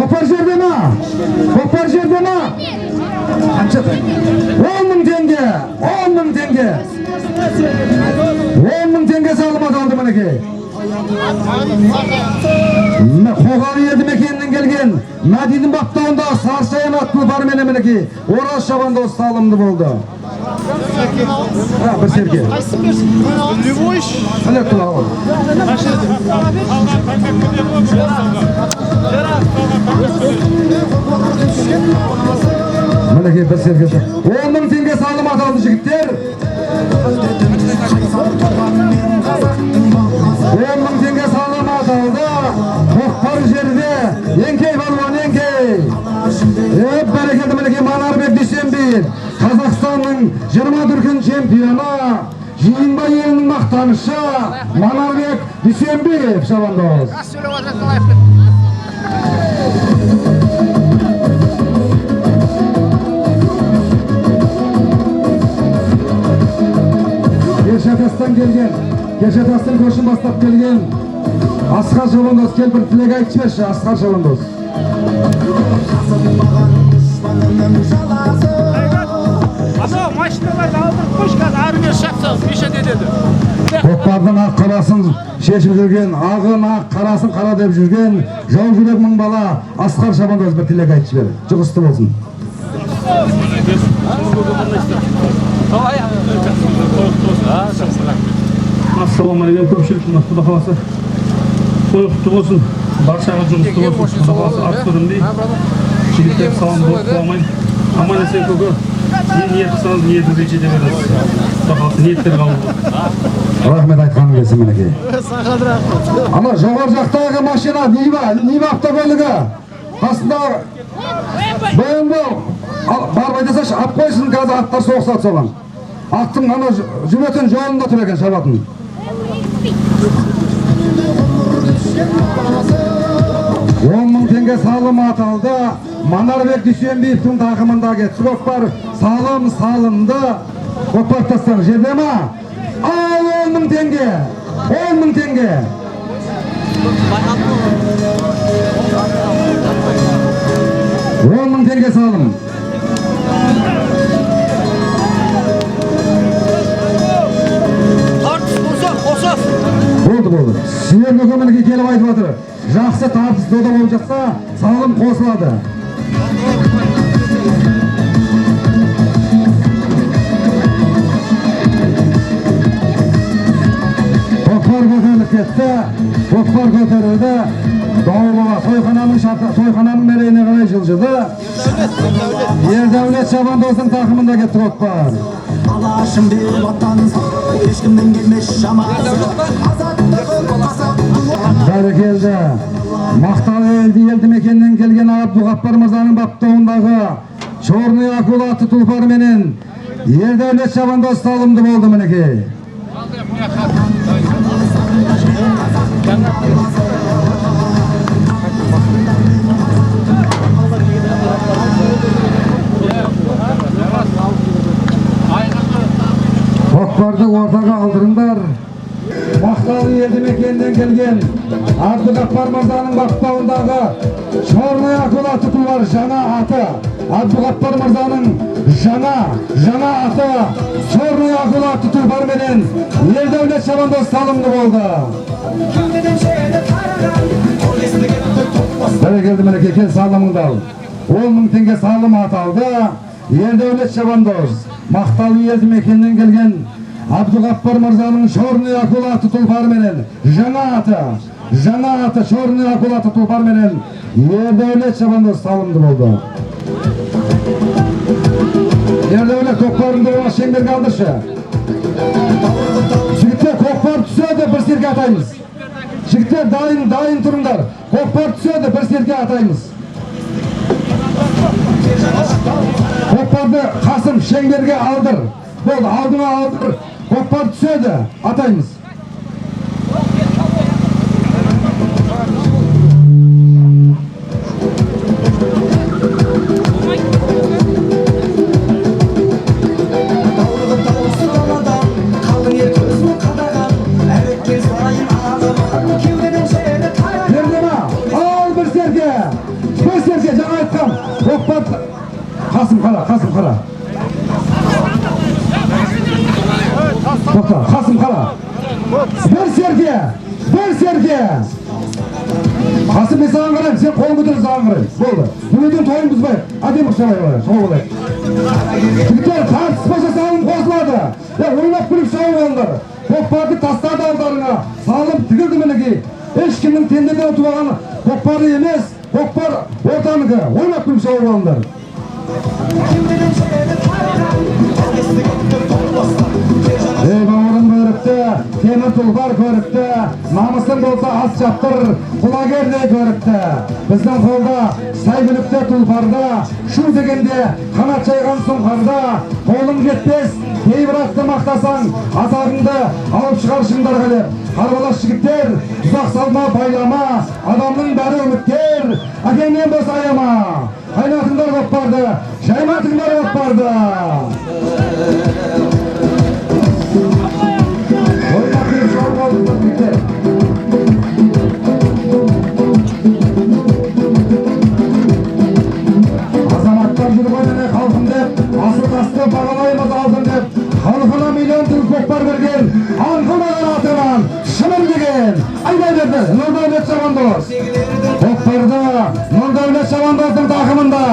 Kopar жерде ма? Kopar жерде ма? Қанша? 10.000 теңге. 10.000 теңге. 10.000 теңге салым аталды мінекей. Қоғалы елді мекенінен келген Мәдидің баптауында Саршайын аттылы бар мене мінекей. Ораз Шабандоз салымды болды. Bir serke. Любой. Öyle kulağı. Meleke bir serke. 10.000 tenge salım ataldı jigitler. 10.000 tenge salım ataldı. Kokpar jerde. Yenkey balvan yenkey. Hep bereketli meleke Manarbek Dүйсенбиев. Қазақстанның 24 чемпионы, Жиынбай елінің мақтанышы Манарбек Дүйсенбиев Шабандоз. Кешетастан келген, Кешетастан көшін бастап келген Асқар Шабандоз кел бір тілек айтып берші, Асқар Шабандоз. Ана машиналарды алдырып қойшы қазір әріге шапсаңыз бешет етеді. Көкпардың ақ қарасын шешіп жүрген, ағын ақ қарасын қара деп жүрген жау жүрек мың бала Асқар Шабандоз бір тілек айтып жібер. Жұғысты болсын. Ассалаумағалейкум көпшілік, Құда қаласа той құтты болсын, баршаңыз жұғысты болсын. Құда қаласа ат түріндей жігіттер салам болып қуамайын. Аман есен көке, не ниет қысаңыз ниетіңізге жете бересіз. Құда қаласа ниеттер қабыл болсын. Рахмет айтқаным келсін мінекей. Ана жоғар жақтағы машина Нива автокөлігі қасындағы БМВ барып айтасашы, ап қойсын, қазір аттар соғысады соған. Аттың ана жүретін жолында тұр екен шабатын. 10.000 теңге салым аталды. Манарбек Дүйсенбиевтің тақымында кетті. Көкпар салым салынды. Көкпар тастан жерде ма? Ал 10.000 теңге. 10.000 теңге. 10.000 теңге салым. Болды. Сүйер көкемінге келіп айтып отыр. Жақсы тартыс дода болып жатса, салым қосылады. Көкпар көтеріліп кетті. Көкпар көтерілді. Doğuluğa soyxananın meleğine kadar жылжыды. Ердәулет Шабандоздың takımında кетті көкпар. Алашым бел ватан ешкімнен келмес шамасы Бәрекелді. Мақталы елді мекеннен келген Абдуғаппар мырзаның баптауындағы Чорный акула атты тұлпар менен Ердәулет Шабандоз салымды болды мінекей. Көкпарды ортаға алдырыңдар. Мақталы елді мекеннен келген Абдуғаппар мырзаның баптауындағы Чорный акула атты тұлпар жаңа аты. Абдуғаппар мырзаның жаңа аты Чорный акула атты тұлпар менен Ердәулет Шабандоз салымды болды. Бәрекелді мінекей кел салымыңды ал. 10.000 теңге салым аталды. Ердәулет Шабандоз Мақталы елді мекеннен келген Абдуғаппар мырзаның Чорный акула атты тұлпар менен жаңа аты Чорный акула атты тұлпар менен Ердәулет Шабандоз салымды болды. Ердәулет көкпарыңды оңа шеңберге алдыршы. Жігіттер көкпар түседі, бір серке атаймыз. Жігіттер дайын тұрыңдар. Көкпар түседі, бір серке атаймыз. Көкпарды Қасым шеңберге алдыр. Болды, алдыңа алдыр. Көкпар түседі, атаймыз. Қасым қара. Тоқта, Қасым қара. Бір серке. Қасым мен саған қарайым, сен қолын көтеріп саған қарайым. Болды. Бүгіндің тойын бұзбай, әдемі шабай қарайым. Шау болайық. Жігіттер, тартыспаса салым қосылады. Ойнап күліп шау болыңдар. Көкпарды тастады алдарыңа. Салым тігілді мінекей. Ешкімнің тендерден ұтып алғаны көкпарды емес, көкпар ортаныкі. Ойнап күліп шау болыңдар. Бауырым көрікті, темір тұлпар көрікті, намысын болса ас жаптыр, құлагердей көрікті. Біздің қолда сай бүлікті тұлпарда, шу дегенде қанат жайған сұңқарда, қолым жетпес, кейбір атты мақтасаң, атағыңды алып шығаршыңдарға деп. Қарбалас жігіттер, тұзақ салма, байлама, адамның бәрі үміткер, әкеңнен болса аяма. Қайнатыңдар көкпарды, жайнатыңдар көкпарды. Ойнақын шау болыңдар жігіттер. Азаматтар жүріп ойнане халқым деп, асыл тасты бағалаймыз алтын деп, халқына миллион түн көкпар берген, аңқылмаған атынан шымыр деген. Айдай берді, Нұрдәулет Шабандоз. Көкпарды Нұрдәулет Шабандоздың тақымында.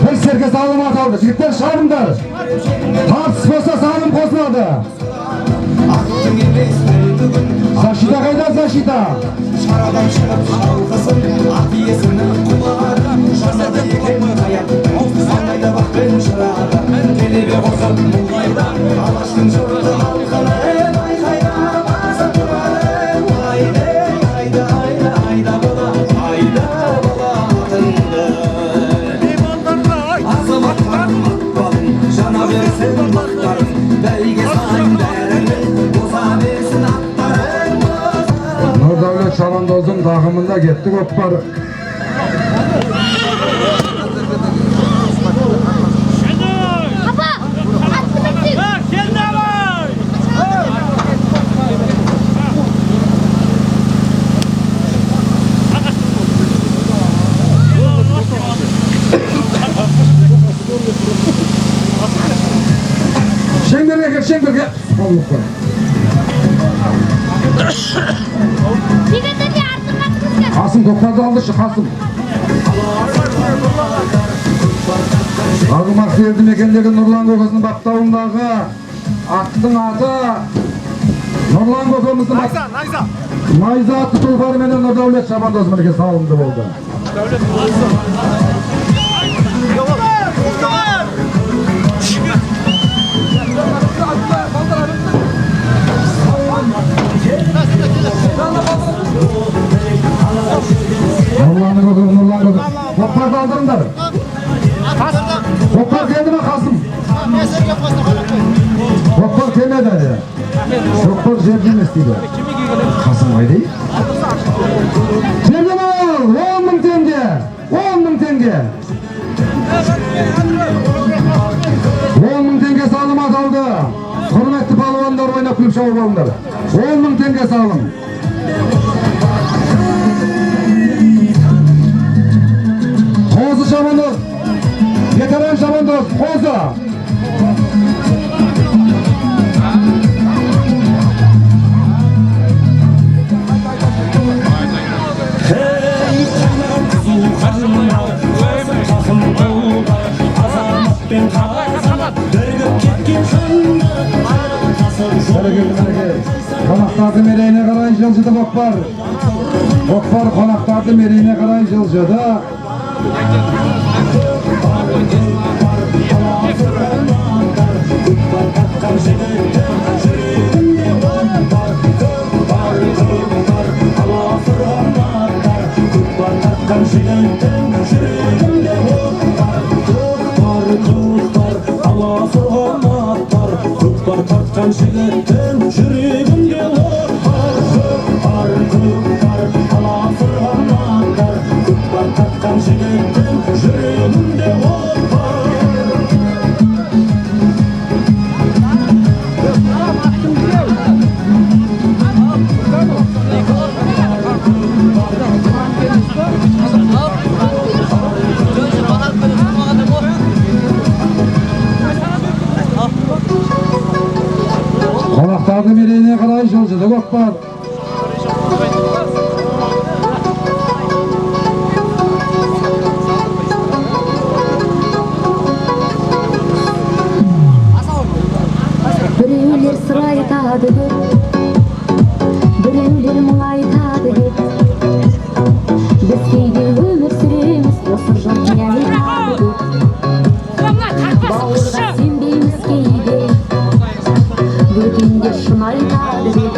Бір серке салым аталды. Жігіттер шабыңдар. Тартыс болса салым қосылады. Защита қайда защита? Шарадан шығып шалқысын, ат иесіні құлады. Жасады екен қаяқ, саңайда бақпен шырағы. Келебе қосып мұлайда, алаштың жұрты халқына айқайда баса тұрады. Айда бола атыңды. Азаматтар мақпалын, жана берсін мақтарын. Бәйге сайын бәріңін, боза берсін аттарын. Нұрдәулет Шабандоздың тақымында кетті көкпар. Шеңберге. Қасым көкпарды алдыршы, Қасым. Арғымақты елді мекендегі Нұрлан көкесінің баптауындағы аттың аты Nurlan көкеміздің Найза атты тұлпары менен Нұрдәулет шабандоз мінеке салынды болды. Нұрлан көкем. Көкпарды алдырыңдар. Көкпар келді ме Қасым? Көкпар келмеді. Көкпар жерде емес дейді. Қасым қайдай? Жерден ал! 10.000 теңге! 10.000 теңге! 10.000 теңге салым аталды. Құрметті балуандар ойнап күліп шауып алыңдар. 10.000 теңге салым. Қозы шабандоз. Ветеран шабандоз. Қозы. Қонақтарды мерейіне қарай жылжыды көкпар. Көкпар қонақтарды мерейіне қарай жылжыды. Қонақтарды мерейіне қарай жылжыды көкпар. Біреулер сыр айтады деп, біреулер мұң айтады деп, біз кейде өмір сүреміз, осы жұрт не айтады деп. Бауырға сенбейміз кейде, бөтендер шын айтады деп.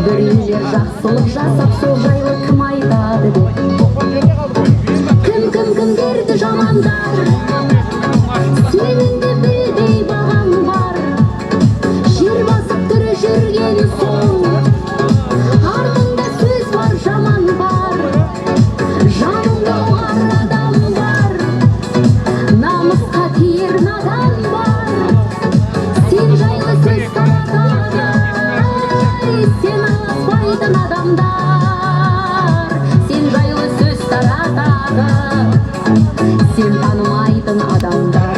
Біреулер жақсылық жасап, сол жайлы кім айтады деп. Кімдерді жамандар, сенің де білдей бағаң бар. Жер басып түрі жүрген соң, артында сөз бар, жаман бар. Жаныңда оғар адам бар, намысқа тиер надан бар. Сен жайлы сөз таратады, сен аспайтын адамдар. Сен жайлы сөз таратады, сен танымайтын адамдар.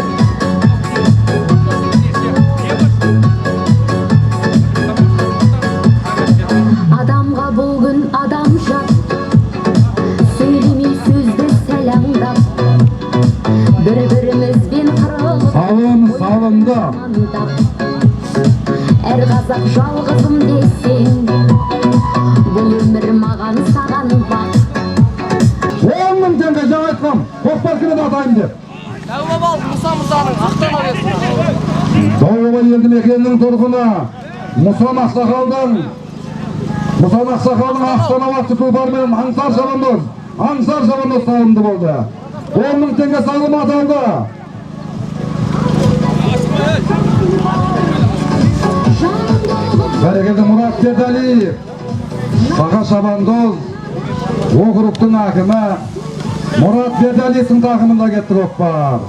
Адамға бұл күн адам жат, сөйлемей сөзді сәлаңдап, бір-бірімізбен қырылып Салынды. Әр қазақ жалғызым десең, бұл өмір маған саған бақ. 10.000 теңге жаңа айтқам. Көкпар күнін атайын деп. Дәубабал Мұса-Мұсаның ақтана берсін. Дауылбай елді мекенінің тұрғыны Мұсан Ақсақалдың Ақтана атты тұлпарымен Аңсар шабандоз салынды болды. 10.000 теңге салым аталды. Бәрекелді Мұрат Бердалиев, Саға шабандоз, округтың әкімі Мұрат Бердалиевтің тақымында кетті көкпар.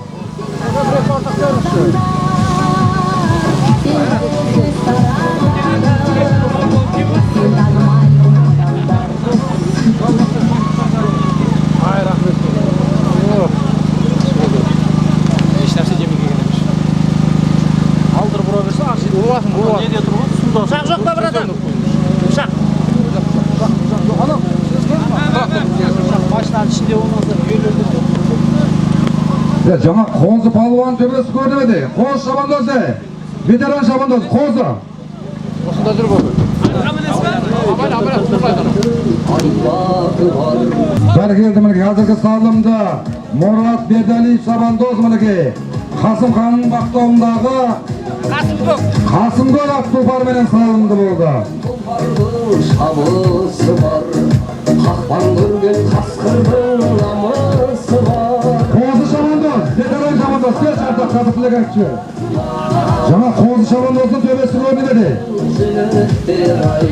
Ұшақ жоқ па, братан? Ұшақ. Машинаның ішінде болмаса, үйлерде. Жаңа Қозы палуан төбесі көрді ме де? Қозы шабандозы, ветеран шабандоз, Қозы. Бәркелді мінеке, қазіргі салымды Мұрат Бердалиев Шабандоз мінеке, Қасым ханның бақтауындағы Қасымгөл ат тұлпарменен салынды болды. Шабысы бар, қақпан көрген қасқырдың намысы бар. Қозы Шабандоз, Бердалиев Шабандоз, кел шартақ қазықлық әкші. Жаңа Қозы Шабандоздың төбесі көрінеді. Жігіттер-ай,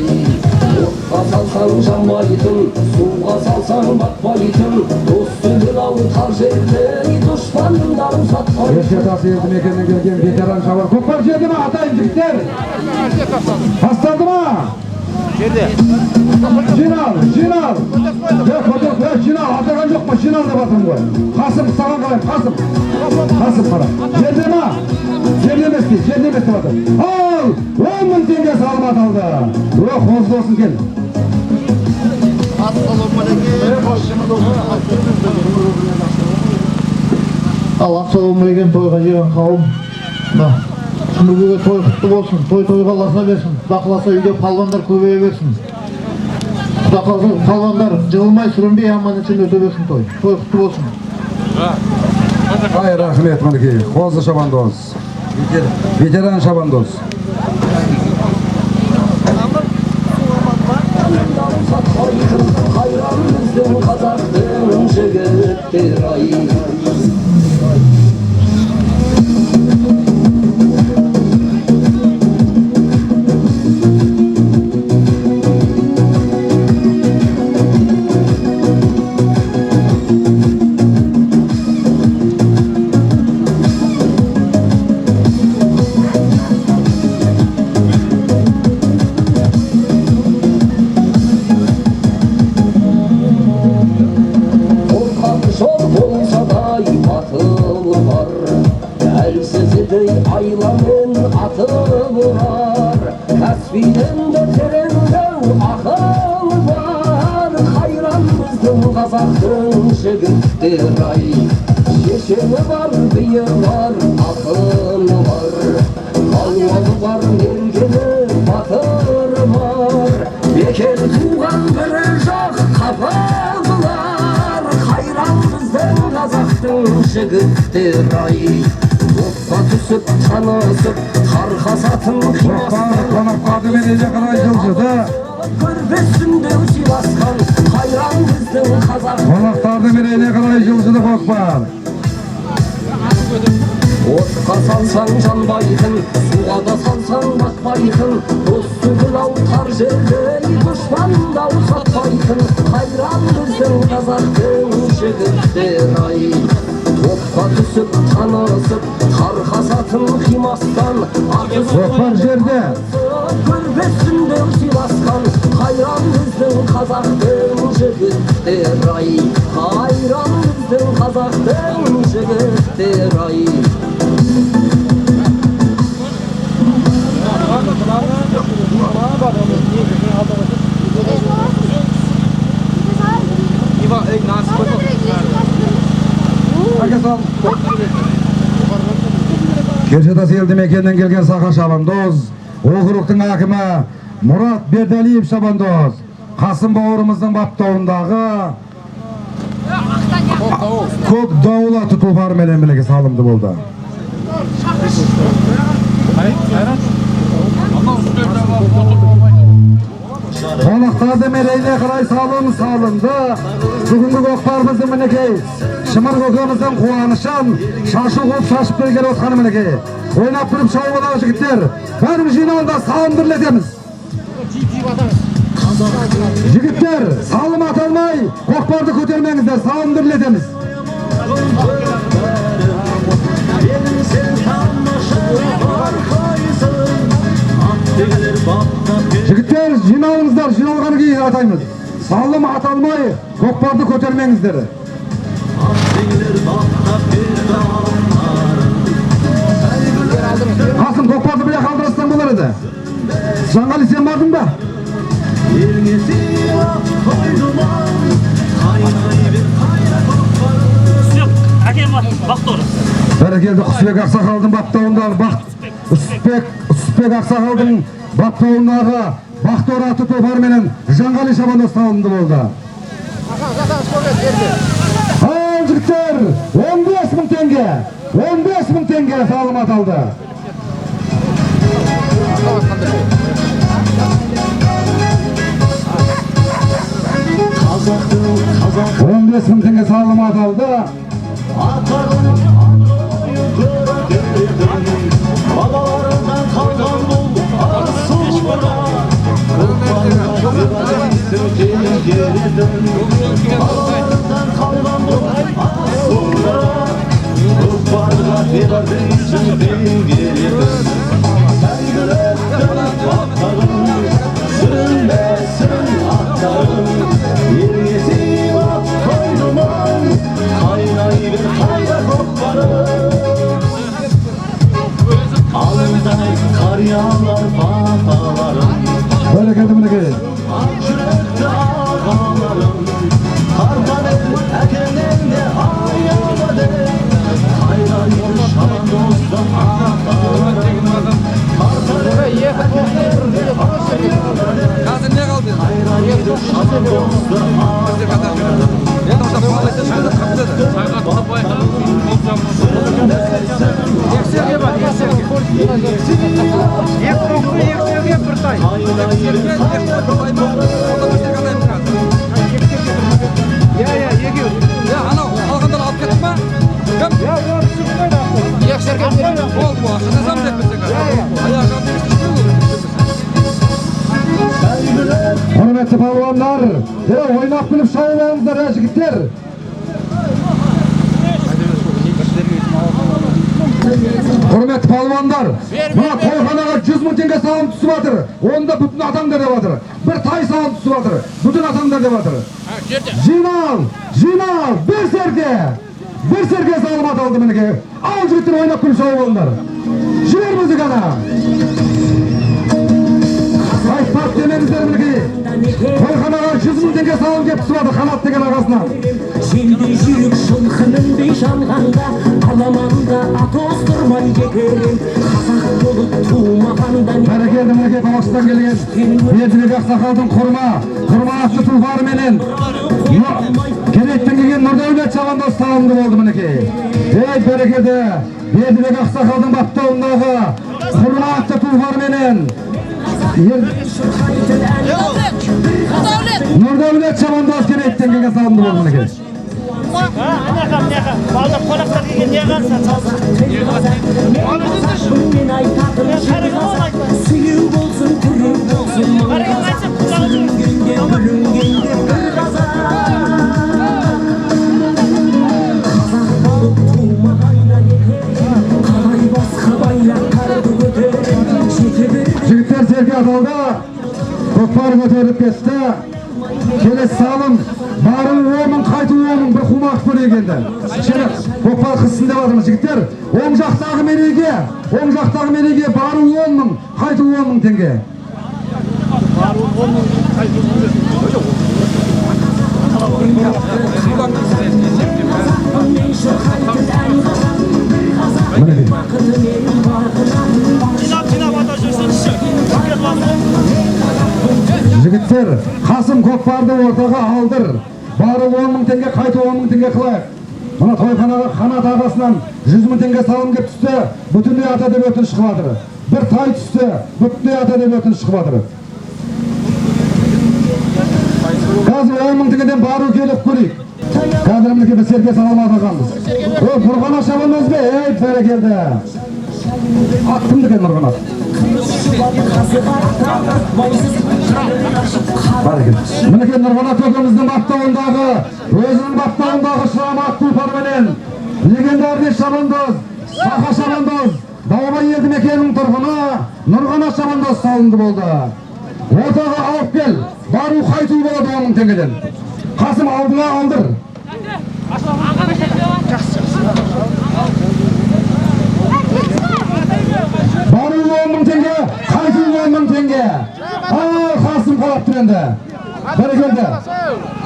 отқа салсаң жанбайтын, суға салсаң батпайтын, досты ау тар жерде дұшпандар ұзатпайтын. Ерке тасы елді мекеннен келген ветеран шабар. Көкпар жерді ма атайын жігіттер? Басталды ма? Жерде. Жинал. Жинал, атаған жоқ па? Жинал деп атырым ғой. Қасым, саған қарайым, Қасым қара. Жерде ма? Жерде емес деп атыр. Ал, 10.000 теңге салым аталды. Қозы болсын кел. Ал ассалаумағалейкум тойға жиған қауым. Бүгінгі той құтты болсын, той-тойға аласа берсін. Құда қаласа үйде палвандар көбейе берсін. Құда қаласа палвандар жығылмай сүрінбей аман ішінде өте берсін той. Той құтты болсын. Ай, рахмет мінеке. Қозы Шабандоз. Ветеран Шабандоз. Hayran bizden Kazak'tın jigitler-ay. Aylanın atı vurar, kasbinin terinde akıl var. Hayran bizden Kazak'tın jigitler-ay. Şeşeni var, biyi var, akıl var. Kalvalı var, mergeni batır var. Bekar tuğan bir jaq kapadılar. Hayran bizden Kazak'tın jigitler-ay. Отқа түсіп, танысып, қарқасатын қимастан Қонаққады мен еже қарай жылжыды. Көрбесінде ұшыласқан қайран біздің қазақ. Қонақтарды мен еже қарай жылжыды қоспар. Отқа салсаң жанбайтын, суға да салсаң батпайтын, досты ау тар жерде дұшпанда ұзатпайтын, қайран біздің қазақтың жігіттер-ай. Отқа түсіп, танысып, қарқасатын қимастан, Көкпар жерде көрбесінде ұшыласқан қайран біздің қазақтың жігіттер-ай. Қайран біздің қазақтың жігіттер-ай. Кершетас елді мекеннен келген Сақа Шабандоз, округтың әкімі Мұрат Бердалиев Шабандоз, Қасым бауырымыздың баптауындағы көк дауыл аты тұлпарменен мінеке салымды болды. Қонақтарды мерейіне қарай салынды. Бүгінгі көкпарымыздың мінекей Шымыр көкеміздің қуанышын шашу қуып шашып берген отқаны мінекей. Ойнап тұрып шауыдағы жігіттер, бәрін жиналында салым бірлетеміз. Жігіттер, салым аталмай, көкпарды көтермеңіздер, салым бірлетеміз. Жігіттер, жиналыңыздар, жиналғаны кейін атаймыз. Салым аталмай, көкпарды көтермеңіздер. Қасым, көкпарды біле қалдырастан болар еді. Жаңғали, сен бардың ба? Бәрекелді Құсбек Ақсақалдың баптауындағы Үсіпбек Ақсақалдың баптауындағы Бақтор атты топар менен Жаңғали шабандоз салынды болды. Ал жігіттер, 15.000 теңге, 15.000 теңге салым аталды. 15.000 теңге салым аталды. Babalarından kalkan dolu asıllara Babalarından kalkan dolu asıllara Kırklarla verdin sürdün geridin Sen yürekten atlarım Sürünmesin atlarım Yergesi bak koynuman Kaynay bir kayda koplarım Alınday kar yağlar babalarım Böyle geldi bunu gelin. Akşürette ağalarım Kardan el ekeninde ayağıda Kayrayır şaban dostum ağalarım Kardan el ekeninde ayağıda Kayrayır şaban dostum ağalarım Hürmetli palvanlar, oynak bilip şahılarınızlar jigitler. Hürmetli palvanlar, buna toyxanaga 100.000 tenge salım tutup atır. Onda bütün adamlar dep atır. Bir tay salım tutup atır. Bütün adamlar dep atır. Jinal, bir serke salım atıldı mineke. Al jigitler oynak bilip şahılarınızlar. Jiber muzikana. Aytpaq demеңіздер мінекей. Toyxanaga 100.000 теңге салым кеп түсіп жатыр Қанат деген ағасынан. Желдей жүрек шылқынындай жанғанда аламанда ат оздырмай кетерем қазақ болып тумағанда Бәрекелді мінекей Павлодардан келген Бердібек Ақсақалдың құрма атты тұлпары менен Керейттен келген Нұрдәулет шабандоз салымды болды мінекей. Ей бәрекелді Бердібек Ақсақалдың баптауындағы құрма атты тұлпары менен Nurdavlet şabandoz Kereyttен келген салымды болды мінекей. Балдар қонақтар келген не қарса салса. Сүйеу болсын, түрек болсын, сүрінгенде, бүлінгенде бір қазақ. Қазақ болып тумағанда қалай басқа байрақтарды көтерем, жеке бір Жігіттер серке аталды, көкпар көтеріліп кетті. Келесі салым бары 10.000 қайту 10.000 бір қумақ бөлек енді. Шені көкпар қыссын деп жатырмыз жігіттер. Оң жақтағы мереге бары 10.000 қайту 10.000 теңге. Жинап ата жүрсеңізші. Жігіттер, Қасым көкпарды ортаға алдыр. Бары 10.000 теңге, қайту 10.000 теңге қылайық. Мына тойханаға Қанат ағасынан 100.000 теңге салым кеп түсті. Бүтіндей ата деп өтініш шығып жатыр. Bir tay түсті. Бүтіндей ата деп өтініш шығып жатыр. Қазір 10.000 теңгеден бару келіп көрейік. Қазір мінекей біз серке салым атағанбыз. Нұрғана шабандоз бе? Ей, бәрекелді. Ат кімдікі Нұрғана? Мінекей Нұрғана төкеміздің баптауындағы, өзінің баптауындағы шырамат тұлпарменен легендарный шабандоз, Саха шабандоз, Дауабай елді мекенінің тұрғыны Нұрғана шабандоз салынды болды. Ортаға алып кел, бару қайту болады 10.000 теңгеден. Қасым алдыңа алдыр. Бару 10.000 теңге, қайту 10.000 теңге. Қасым қолап тұр енді. Бәрекелді.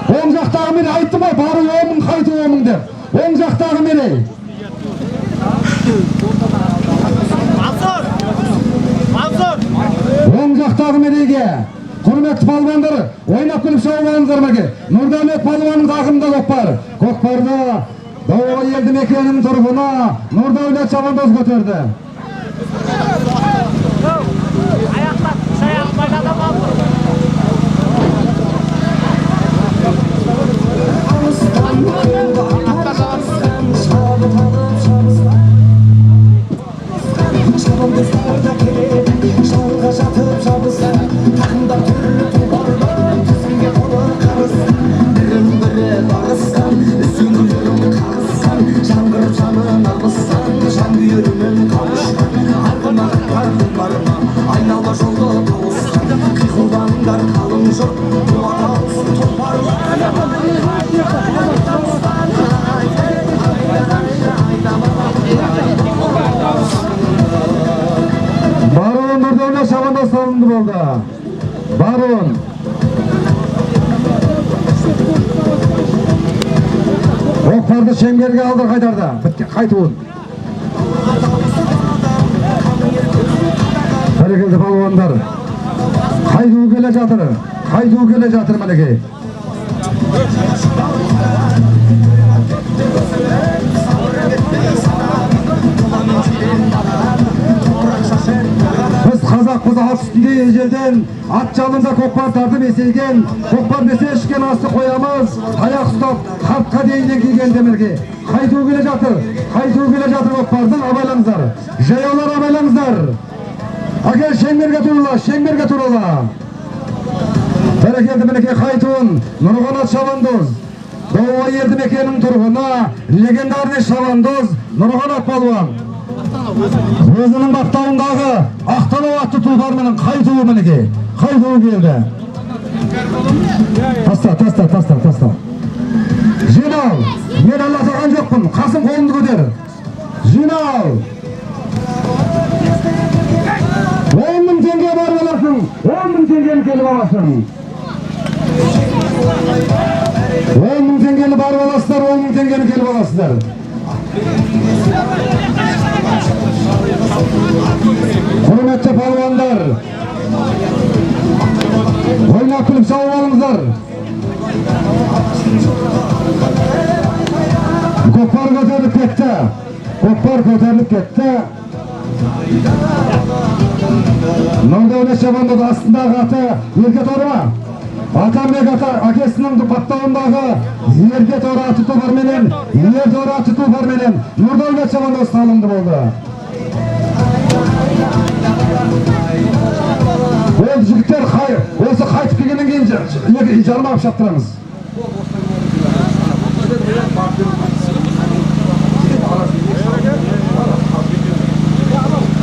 Оң жақтағы мен айттым ғой, бару 10.000, қайту 10.000 деп. Оң жақтағы меней. Оң жақтағы мерейге құрметті палуандар ойнап күліп шауып мәке. Нұрдәулет палуанның тақымында көкпар. Көкпарды Дауылбай елді мекенінің тұрғыны Нұрдәулет шабандоз көтерді. Жалға жатып жабыса, тақымда түрлі тұлғарлар, тізімге толы қарыз. Бірін-бірі бағысқан, үзеңгілерін қағысқан, жаңғырып жанын ағысқан, жан бүйірімен қауышқан. Артына қарқындарына айнала жолды тауысқан, қиқылдандар қалың жұрт, дулат алсын тұлпарлар. Барон Нұрдәулет шабандоз салынды болды. Барон. Көкпарды шеңберге алды қайтарды. Қайтуын. Бәрекелді палуандар. Қайтуы келе жатыр. Қайтуы келе жатыр мәнеке. Біз қазақпыз ат үстінде ежелден, ат жалында көкпар тартып есейген, көкпар десе ішкен асты қоямыз, аяқ ұстап қартқа дейінен киген демірге. Қайтуы келе жатыр көкпардың, абайлаңыздар. Жаяулар абайлаңыздар. Әкел шеңберге тұрыла. Бәрекелді мінеке қайтуын, Нұрғанат шабандоз. Дауылбай елді мекенінің тұрғыны, легендарный шабандоз Нұрғанат палуан. Өзінің бақтауындағы ақталау атты тұлпарменен қайтуы мінеке. Қайтуы келді. Таста. Жинал. Мен алатаған жоқпын. Қасым қолымды көтер. Жинал. 10.000 теңге бар боласың. 10.000 теңгені келіп аласың. 10.000 теңгені бар боласыздар. 10.000 теңгені келіп аласыздар. Құрметті палуандар, ойнап күліп шауып алыңыздар. Көкпар көтеріліп кетті. Нұрдәулет шабандоз астындағы аты Еркет Орма. Атамбек әкесінің бақтауындағы Еркет Ора атты тұлпарменен Нұрдәулет шабандоз салынды болды. Ол жігіттер осы қайтып келгеннен кейін жармап шаптырамыз.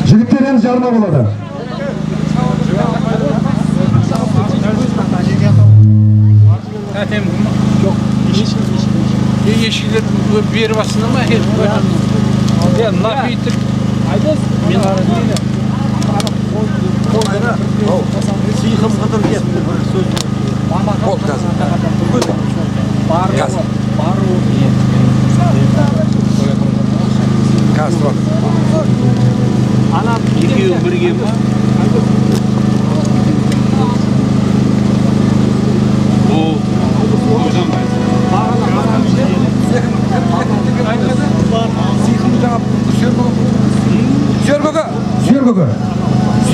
Жігіттер енді жарма болады. Жоқ, ешкілер беріп астына ма? Напитік. Сыйқым қыдыр кетті бір сөз. Ол қазір. Қазір. Анам екеуі бірге ма?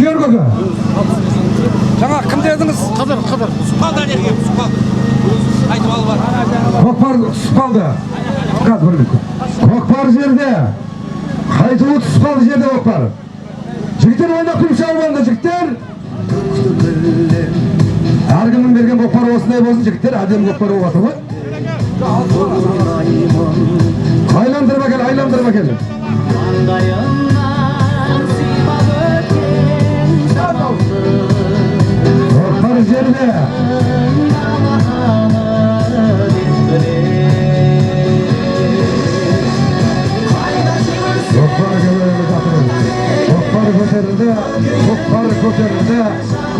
Сүйергөгі. Жаңа кім дедіңіз? Қыдыр. Сұқалдан ерген, сұқал. Айтып алып бар. Көкпар сұқалды. Көкпар жерде. Қайтуы сұқалды жерде көкпар. Жігіттер ойнап күліп шауып алды, жігіттер. Әркімнің берген көкпар осындай болсын, жігіттер. Әдем көкпар болып жатыр ғой. Айландырып әкел. Көкпар жерде. Көкпар көтерілді.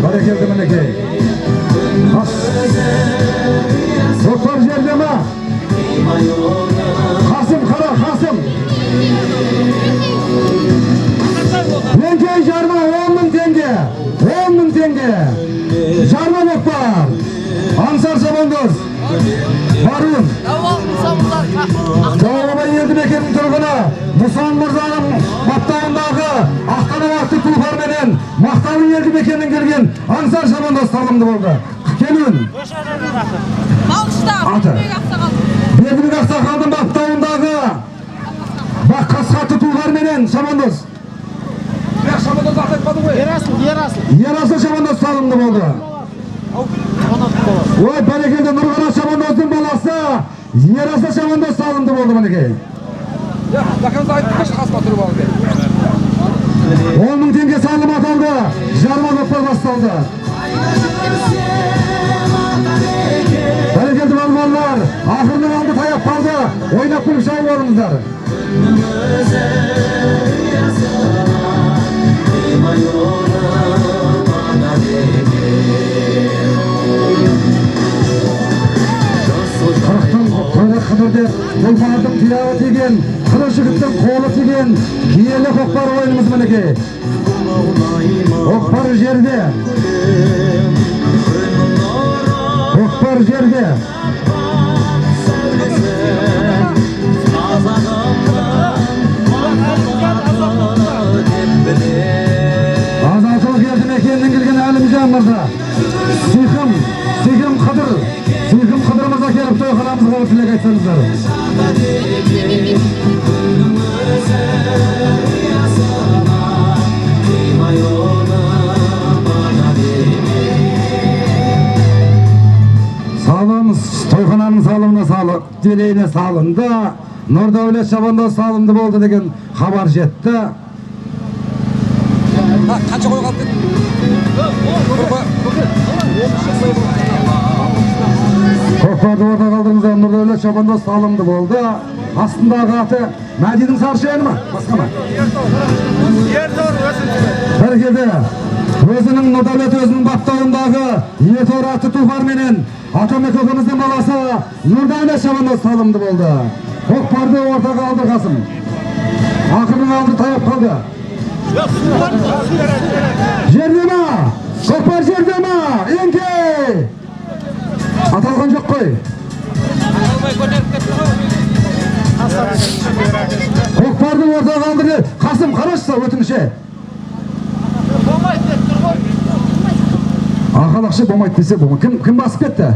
Бәрекелді мінекей. Көкпар жерде ма? Қасым қара, Қасым. Еңкей жарма 10.000 теңге. 10.000 теңге. Аңсар Шабандоз салымды болды. Келін. Аты. Бердібек Ақсақалдың баптауындағы қасқаты тұлғар менен Шабандоз. Шабандоз ақтайтпады ғой. Ерасыл Шабандоз салымды болды. Ой, бәрекелді Нұрғана Шабандоздың баласы Ерасыл Шабандоз салымды болды мінекей. Жақында айтып қасқа тұрып алды. 10 мың теңге салым аталды. Жарман отпар басталды. Бәрекелді балалар, ақырының алды таяп қалды. Ойнап күліп шауып орыңыздар. Қыдырды ұлпардың тияғы теген, қыры жігіттің қолы теген, киелі қоқпар ойынымыз мінекей. Қоқпар жерде. Қоқпар жерде. Азатылық елді мекенінен келген Әлімжан мырза. Сыйқым Қыдыр. Сыйқым Қыдыр мырза келіп тойханамызға тілек айтсаңыздар. Салымыз, тойхананың салымына салып, делейіне салынды. Нұрдәулет Шабандоз салымды болды деген хабар жетті. Қанша қой қалды? Көкпарды орта қалдырыңыздар, Нұрдәулет Шабандоз салымды болды. Астындағы аты Мәдидің Саршайын ма? Басқа ма? Бәрекелді. Өзінің Нұрдәулет өзінің баптауындағы Етор атты тұлпар менен Атамек көкеміздің баласы Нұрдәулет Шабандоз салымды болды. Көкпарды ортаға алды Қасым. Ақырының алды таяп қалды. Жерде ма? Көкпар жерде ма? Еңке! Аталған жоқ қой. Көкпарды ортаға алды. Қасым қарашса өтіңше. Ақалақшы болмайды десе болмайды. Кім басып кетті?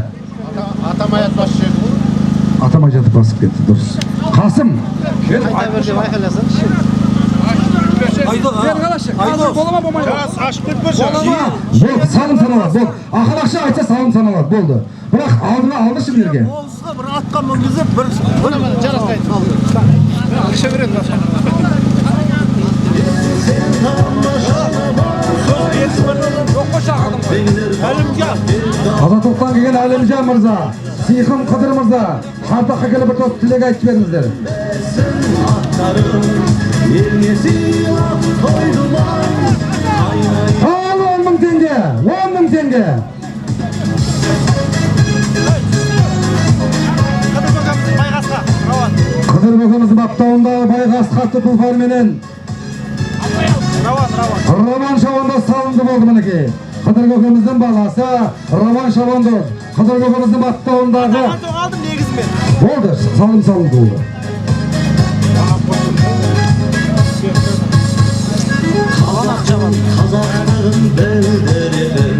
Атамаят басып кетті. Атамай жатып басып кетті, дұрыс. Қасым. Айта бер деп айқайласын. Бер қалашы. Бола ма болмайды? Ашып кетпеші. Болды, салым саналады. Болды. Ақалақшы айтса салым саналады. Болды. Бірақ алдына алдыршы білерге. Олысқа бір атқа мінгізіп, бір жарасқайды. Ақша береді. Азаттықтан келген Әлімжан мырза, Сыйқым Қыдыр мырза, Шартаққа келіп бір топ тілек айтып беріңіздер. Ал 10 мың теңге, 10 мың теңге. Қыдыр көкеміздің баптауындағы байғас қатты тұлпар менен Роман Шабандоз салымды болды мінекей. Қыдыр көкеміздің баласы Роман Шабандоз. Қыдыр көкеміздің баптауындағы болды, салым салынды болды. Қазақтығын білдіретін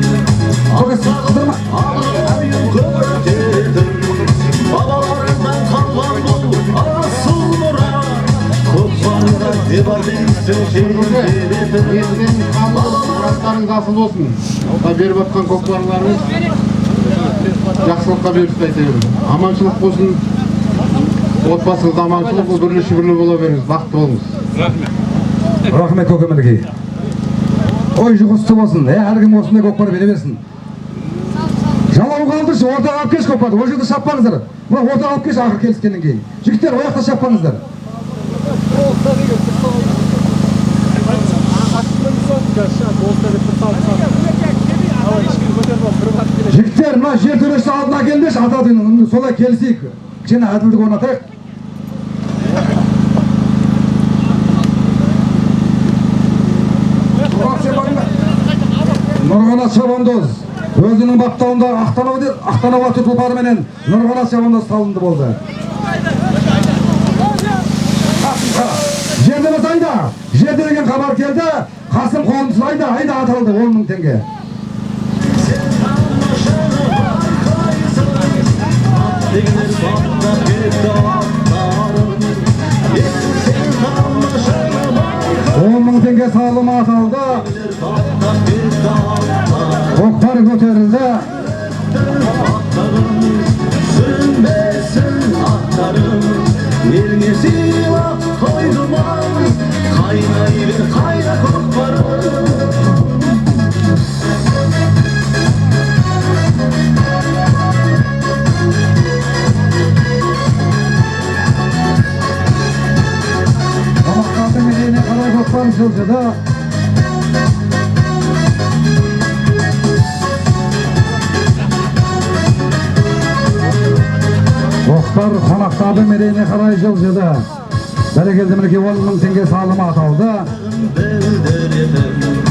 Қыдырма. Бабаларымдан қалған бұл асыл мұра Көкпарда дебардың Елден қалғандарыңыз асыл болсын. Беріп атқан көкпарларыңыз жақсылыққа беріп айта беріңіз. Аманшылық болсын. Отбасыңыз аманшылық, бірлі-шүбірлі бола беріңіз. Бақытты болыңыз. Рахмет көкемелге. Ой жұғысты болсын. Әркім осындай көкпар бере берсін. Жалау қалдыршы, ортаға алып кеш көкпарды. Ол жерде шаппаңыздар. Бірақ ортаға алып кеш ақыр келіскеннен кейін. Жігіттер, ояқта шаппаңыздар. Жігіттер, мына жер төрешті алдына келмеш, атадың, солай келісейік. Кішкене әділдік орнатайық. Нұрғанат Шабандоз өзінің баптауында Ақтанау атты тұлпары менен Нұрғанат Шабандоз салынды болды. Жердеміз айда, жерде деген хабар келді. Қасым қолымсыз айда аталды 10 мың теңге. Degler batta ketdi atlarım Sen tamlaşama 10.000 tenge sağlamat aldı. batta ketdi atlarım Koklar göterildi. Atlarım sürünmesin atlarım Yerine silah koydum an Kaynayıver kayna koklarım Kamakatın eline karay koklar sılcıda. Koklar konaktadı mereyine karay sılcıda. Berekeldi milki 10.000 tenge sağlamat aldı. Beldiredim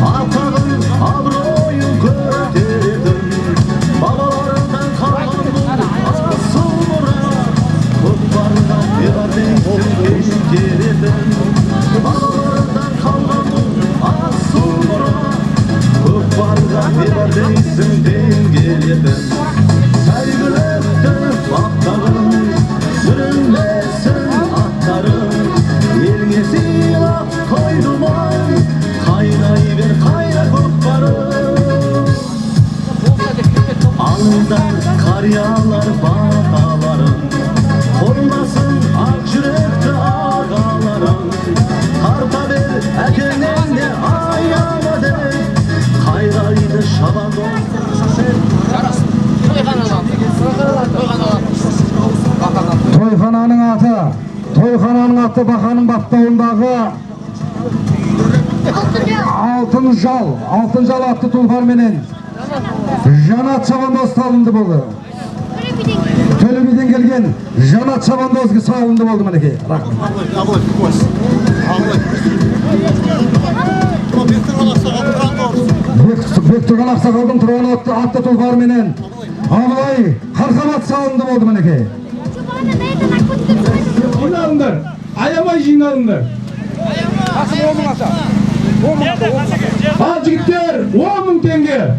Atağın abroyu götürdüm Babalarından kalan sonra Kutlarına verdim girdim Babalarından kalan sonra Kutlarına verdim girdim Sevgilerden atlarım Sürünmesin atlarım Yerine silah koydum an Kaynayıver kayna koklarım Alnından kar yağlar bağlarım Olmasın ak yürekli ağalarım Tarta ver ekenen de ayağıma de Kayraydı şaban Toyxananın atı. Toyxananın atı bakanın battağındağı Altın jal attı tulfar menen. Janat Çabandoz salındı boldu. Tölümüden gelgen Janat Çabandoz salındı boldu meneki. Bekturgan aksakaldım turağın attı tulfar menen. Ağlay Karkamat salındı boldu meneki. Jin ayamay jin alındır. Al jigitler 10.000 tenge.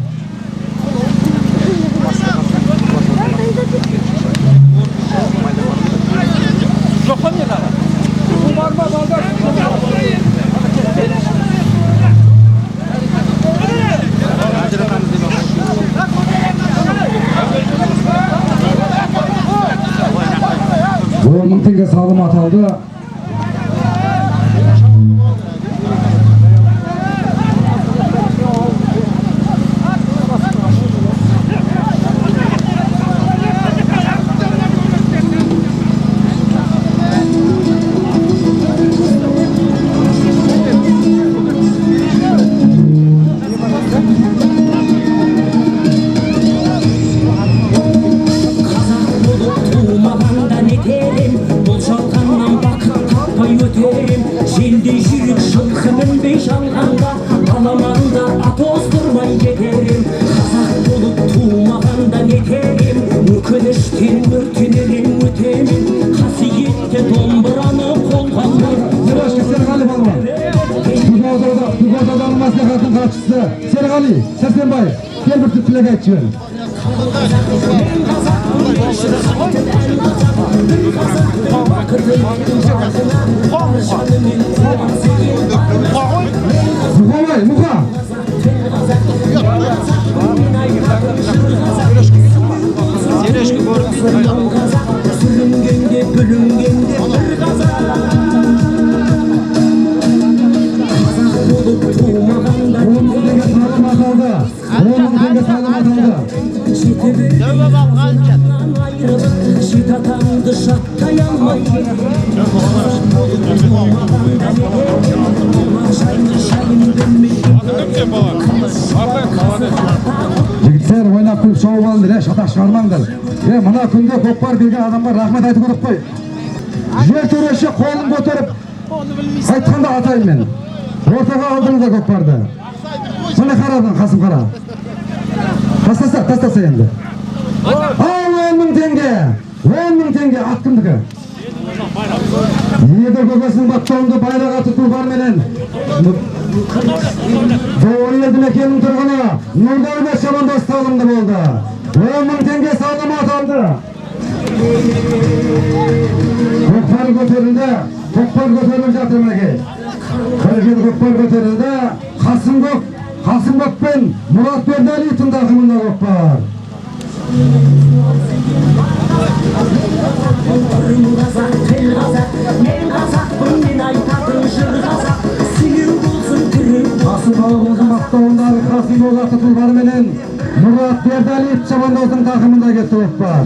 Onun tenge sağlamat aldı. Şimdi yürük şılkının beş alğanda Alamanda at ozdurmay giderim Kazak bulup tuğmağanda yeterim Mükünüşten mürtünerim mütemin Hasiyette domburanı kollanır Yavaş Sergali balma. Tugodadan maslahatın karşısı Sergali, Sersenbay. Gel bir tüplek etçiyorum. Muha. Sürüngende bölüngende bir kazak Kazak bulup tuğmağanda Şitatandı şattayanmayı Jigitler oynap kulüp soğuk aldı. Şatak çıkarmandır. Mana kunde kokpar bilgen adamlar rahmet aytı koyup koy. Jer töreşe kolun götürüp aytkanda atayım men. Ortaga aldınız da kokpardı. Mana karadın Kasım Kara. Tastasa endi. Al 10.000 tenge. 10.000 tenge attımdiki. Yeder köpesinin battağında bayrak atı tulfar menen. Doğru yerdim ekenin turgana. Nurdan ve Şabandoz sağlımda oldu. 10.000 tenge sağlamat aldı. Көкпар көтерілді, көкпар көтеріліп жатыр мінекей. Кірген көкпар көтерілді, Қасымбек пен Мұрат Бердалиевтің тақымында көкпар. Мен қазақпын, мен айтатын жыр қазақ, сүйеу болсын түрің. Қасым Балғожин мақтауындағы Қасым Болаты тұлғарменен Мұрат Бердалиев Шабандоздың тақымында кетті көкпар.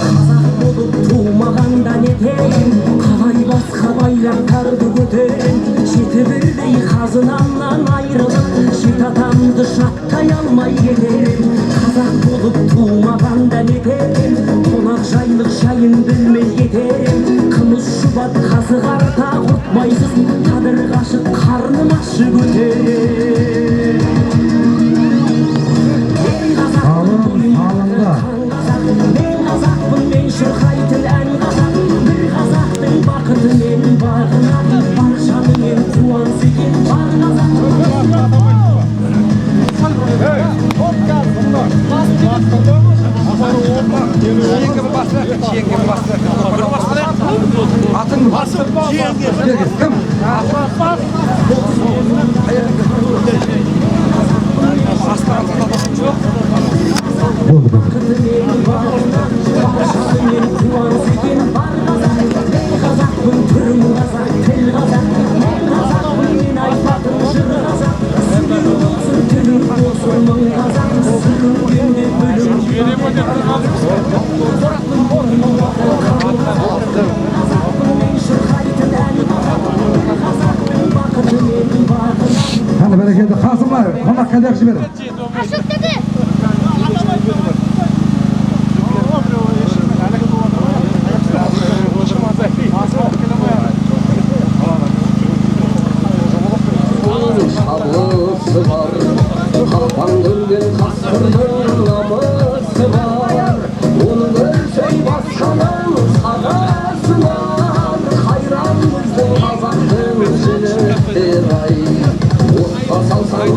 Қазақ болып тумағанда нетейін, қалай басқа байрақтарды көтерін, жеті бірдей қазынамнан айырылып, жеті атамды жаттай алмай кетерін. Қазақ болып тумағанда нетейін, қонақ жайлық жайын білмей кетерін. Қымыз шұбат қазы қарта құртмайсыз, қадір қашып қарным ашы көтерін. Мен қазақпын, мен шырқайтын ән қазақ, бір қазақтың бақыты мен бағына, бар жанымен қуанса екен бар қазақ. Hadi bereketli Kasımlar, konak kadar verin. Aşık dedi. Şabısı var, kalpan gülden kastırdım namısı var. Onu ölçey başkanın sarası var. Hayran bizden kazaktın jülüktür ay. Otla salsan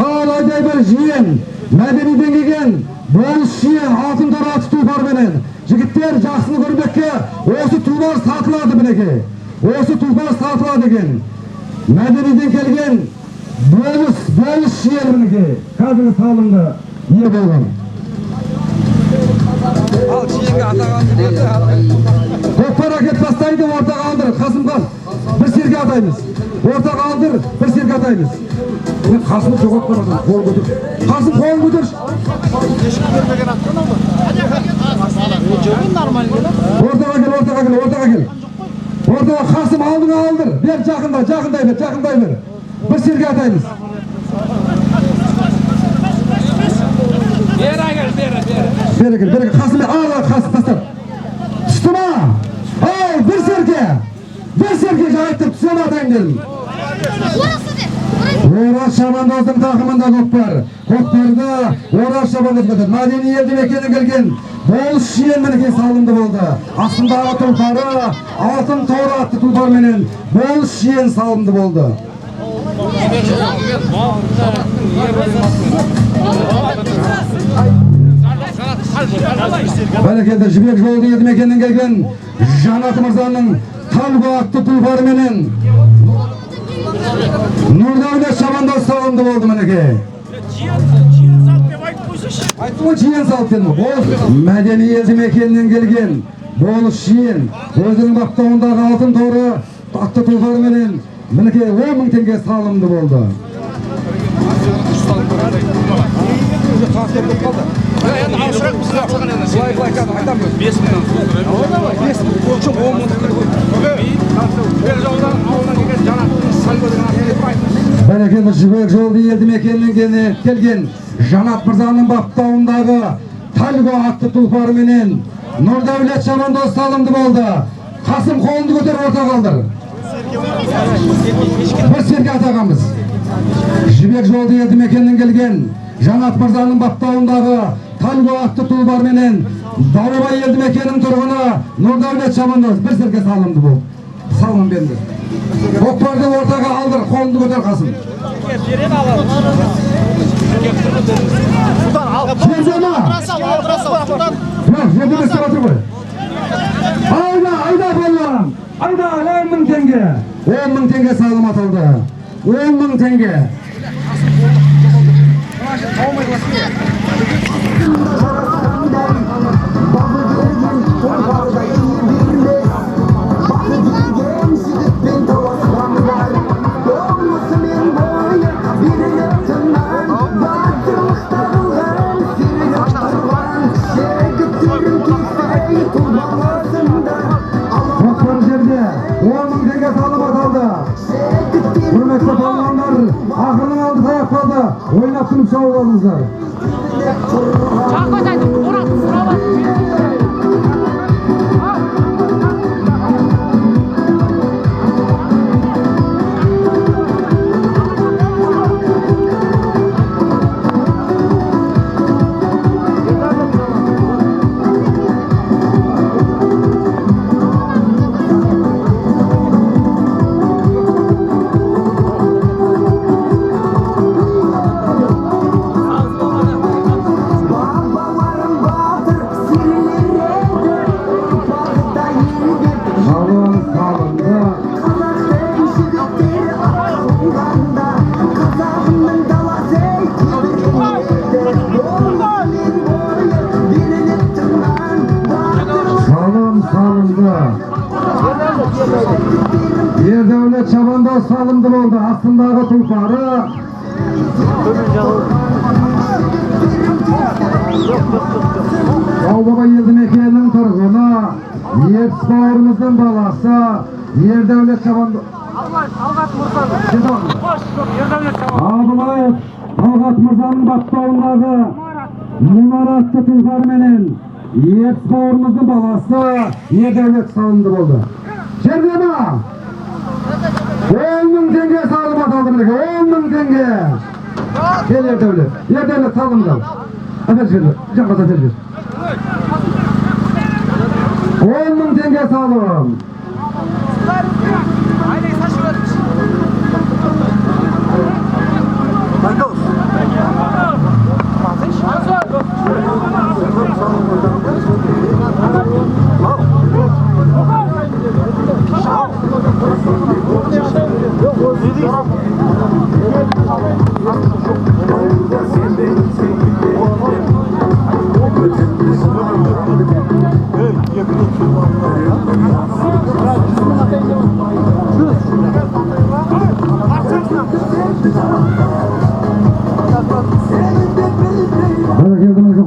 Ağlayday bir jiyen, medeniden kelgen, bolus jiyen altın tora atı tulpar menen. Jigitler jaksını görbekke, osu tulpar satılады minekey. Osu tulpar satılады eken. Medeniden kelgen, bolus jiyen minekey. Kadını sağlığında iyi bolgan. Al çiğenge atağandı dedi. Көкпар әкет бастайды, орта қалдыр, Қасымхан. Bir серге атаймыз. Орта қалдыр, bir серге атаймыз. Мен Қасым жоғап барады, қол көтір. Қасым қол көтір. Ортаға кел. Ортаға Қасым алдыңа алдыр. Бер жақындай бер. Bir серге атаймыз. Бері кел. Қасым Қасым тастап. Түсті ма? Ау, bir serge жайттып түсен атайын дедім. Ораз Шабандоздың тақымында көкпар. Көкпарда Ораз Шабандоз көтер. Мәдени елді мекеннен келген болыс жиен мінекей салынды болды. Астындағы тұлпары алтын торы атты тұлпарменен болыс жиен салынды болды. Бәрекелді Жібек жолды елді мекеннен келген Жанат Мырзаның Талға атты тұлпарменен Нұрдәулет Шабандоз салынды болды мінекей. Жиен салып дедім. Мәдени елді мекеннен келген болыс жиен өзінің баптауындағы алтын торы атты тұлпарменен мінекей 10.000 теңге салынды болды. Бәрекелді Жібек жолды елді мекеннен келген Жанат Мырзаның баптауындағы Талға атты тұлпарменен Нұрдәулет Шабандоз салынды болды. Қасым қолынды көтер, орта қалдыр. Bir serге атағамыз. Жібек жолды елді мекеннен келген Жанат Мырзаның баптауындағы Талға атты тұлпарменен Дауылбай елді мекенінің тұрғыны Нұрдәулет Шабандоз bir serге салынды болды. Салын берді. Көкпарды ортаға алдыр, қолынды көтер Қасым. Yok, yediniz sırası bu. Ayda ballan. Ayda 10.000 tenge. 10.000 tenge sağlam atıldı. 10.000 tenge. Koklar жерде 10.000 tenge sağlam atıldı. Hürmetli ballanlar, ahırın aldı tayak kaldı. Oynap turup çabuk alыңızlar. Erdevlet çabanda salındı oldu. Aslındağı tulparı. Albaba Yıldı Mekiye'nin turgunu. Yetişbağırımızın balası. Erdevlet çabanda. Abılay Algat Mırza'nın baktağındağı Munaratlı tulparı menen Yetişbağırımızın balası. Erdevlet salındı oldu. Şerdema! 10.000 tenge sağlam atıldı birlikte, 10.000 tenge! Gel Erdevlet, Erdevlet sağlam kal. Aferin şöyle, canmaz aferin. 10.000 tenge sağlam.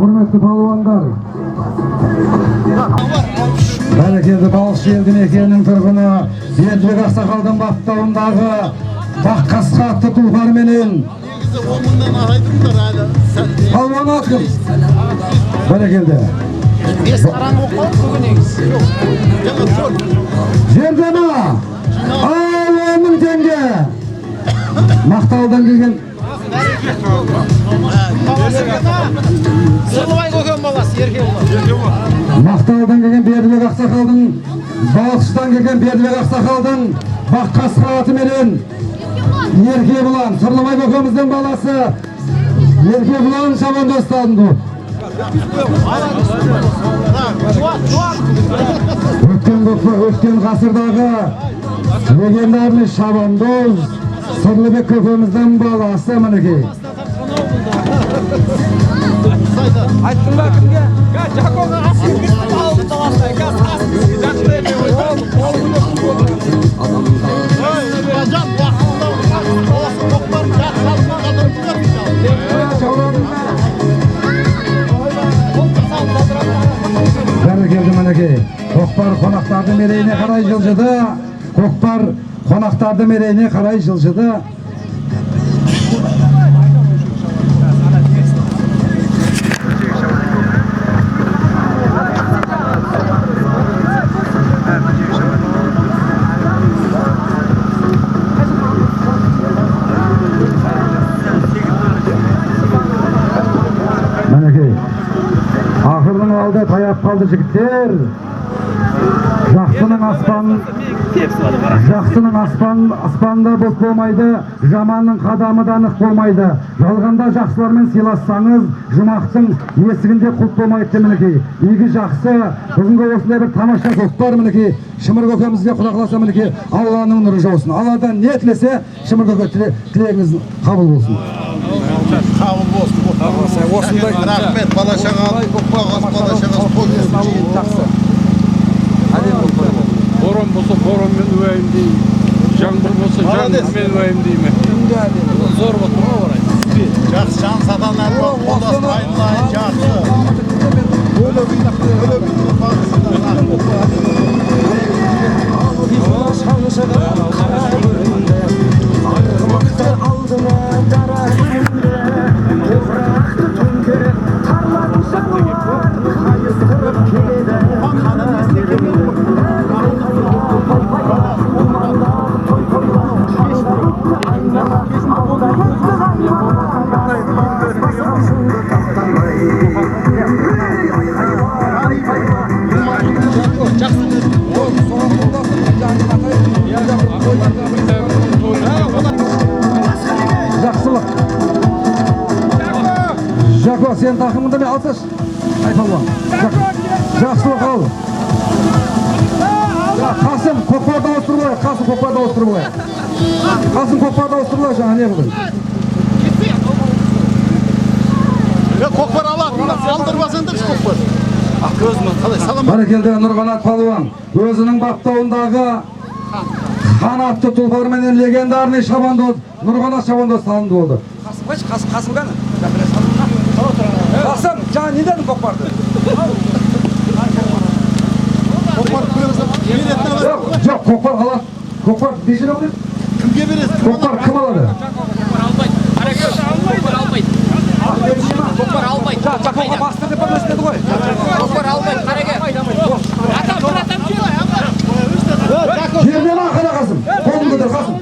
Hürmetli palvanlar. Bereketli Balış Yıldı Mekiye'nin turgunu Yedlik Aksakal'dan baktağındağı Bakkas attı tulparı menen palvanı atkın. Bereketli. Jerdema al 10.000 tenge. Maktaldan gelgen Sırlıbay Gökhan balası, Erkeğe Maktaldan gelgen Berdibek Aksakal'dan Balkış'tan gelgen Berdibek Aksakal'dan Bakkas saati menen Erkeğe bulan Sırlıbay Gökhan'ımızın balası Erkeğe bulan şaban dostlarındı. Ötken gasırdağı legendarlı şabandoz Sırlıbek Gökhan'ımızdan balası maneki. Aytdın ba kimga? Jakoga asıl aldı tavasay, gaz asıl jaktı ete oydu. Hocam vaxtında olası koklar yaxşalma qadar Beri geldi maneki. Kokpar konaktardı mereğine karay жылжыды. Kokpar konaktardı mereğine karay жылжыды. Ahırın aldı tayak kaldı jigitler. Жақсының аспанында бұлт болмайды, жаманның қадамы да нық болмайды. Жалғанда жақсылармен сыйлассаңыз, жұмақтың есігінде құлт болмайды мінекей. Игі жақсы, бүгінгі осындай бір тамаша көкпар мінекей. Шымыр көкемізге құлақ асса мінекей, Алланың нұры жаусын. Алладан не тілесе, Шымыр көке тілегіңіз қабыл болсын. Қабыл болсын. Рахмет, бала-шағалы, көкпағыз, бала-шағалы, жақсы. Борон болса боронмен уайым деймін, жаңбыр болса жаңбырмен уайым деймін. Зор болса орай. Жақсы, жан садан әрбақ, қолдасын айналайын, жақсы. Арғымақты алдына дара күнде, топырақты төңкеріп, қарларын шабылар, қайыстырып келеді қана іздеген. Жақсылық. Жако, сен тақымында мен алсаш. Айпалуан. Жақсылық ал. Қасым, көкпарды ауыстырып қой. Қасым, көкпарды ауыстырып қой. Қасым, көкпарды ауыстырып қой. Жаңа не қылдың? Көкпар алады, алдырбасаңдаршы көкпар. Көзіміз қалай салам. Бәрекелді Нұрғанат палуан өзінің баптауындағы қанатты тұлпарменен легендарный шабандоз Нұрғанат шабандоз салынды болды. Қасым қаны? Қасым, жаңа не дедің көкпарды? Жоқ, көкпар алады. Көкпар бешер алады. Кімге бересің? Көкпар кім алады? Көкпар албайды. Жаққа бастыр деп бұрын өстеді ғой. Көкпар албайды, қареге. Жерден ақына Қасым. Қолын көтер Қасым.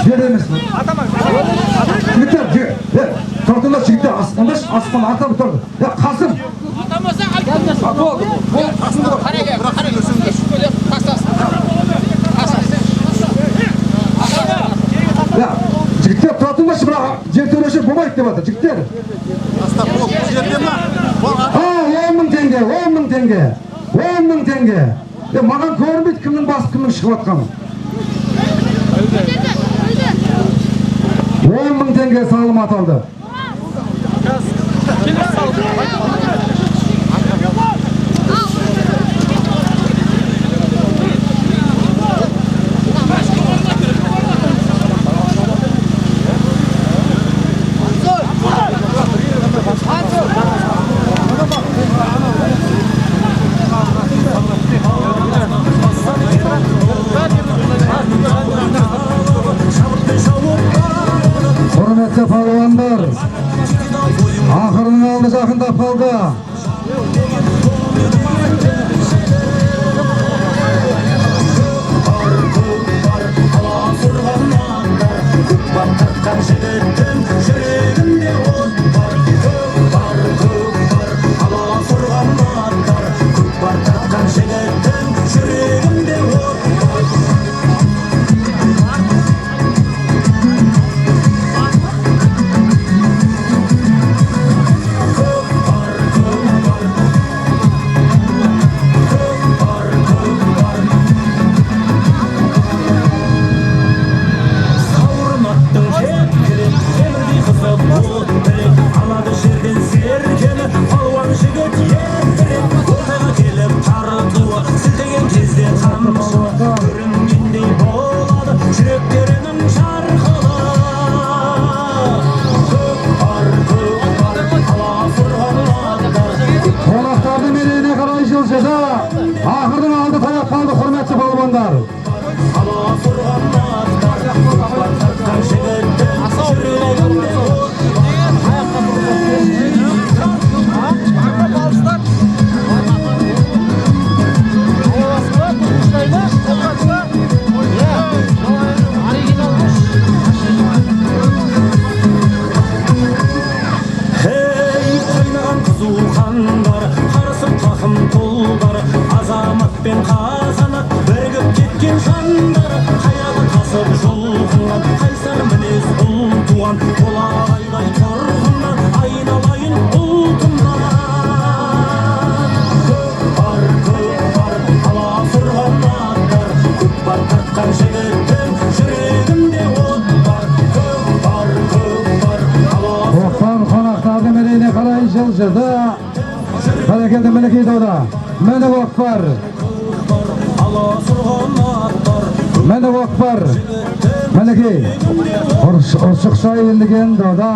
Жер емес. Жігіттер, тұрдыңдар жігіттер, аспан арта тұрды. Қасым. Жігіттер, тұратыңдаршы, бірақ жер төлеші болмайды деп жатыр, жігіттер. 10 мың теңге, 10 мың теңге, 10 мың теңге. Маған көрінбейді кімнің басып, кімнің шығып атқаны. 10 мың теңге салым аталды. Құрметті палуандар, ақырының алды жақындап қалды. жанат бірігіп кеткен жандар қайраны тасып жұлқынған қайсар мінез ұл туған қола айдай тұрғыннан айналайын ұлтымнан көп бар аласұрған аттар көп бар тартқан жігіттің жүрегінде от бар көп бар Тоқсан қонақтарды мерейіне қарай жылжыды. Бәрекелді мінекей дода. Міне көкпар. Міне көкпар. Мінекей. Ұршықша ендіген дода.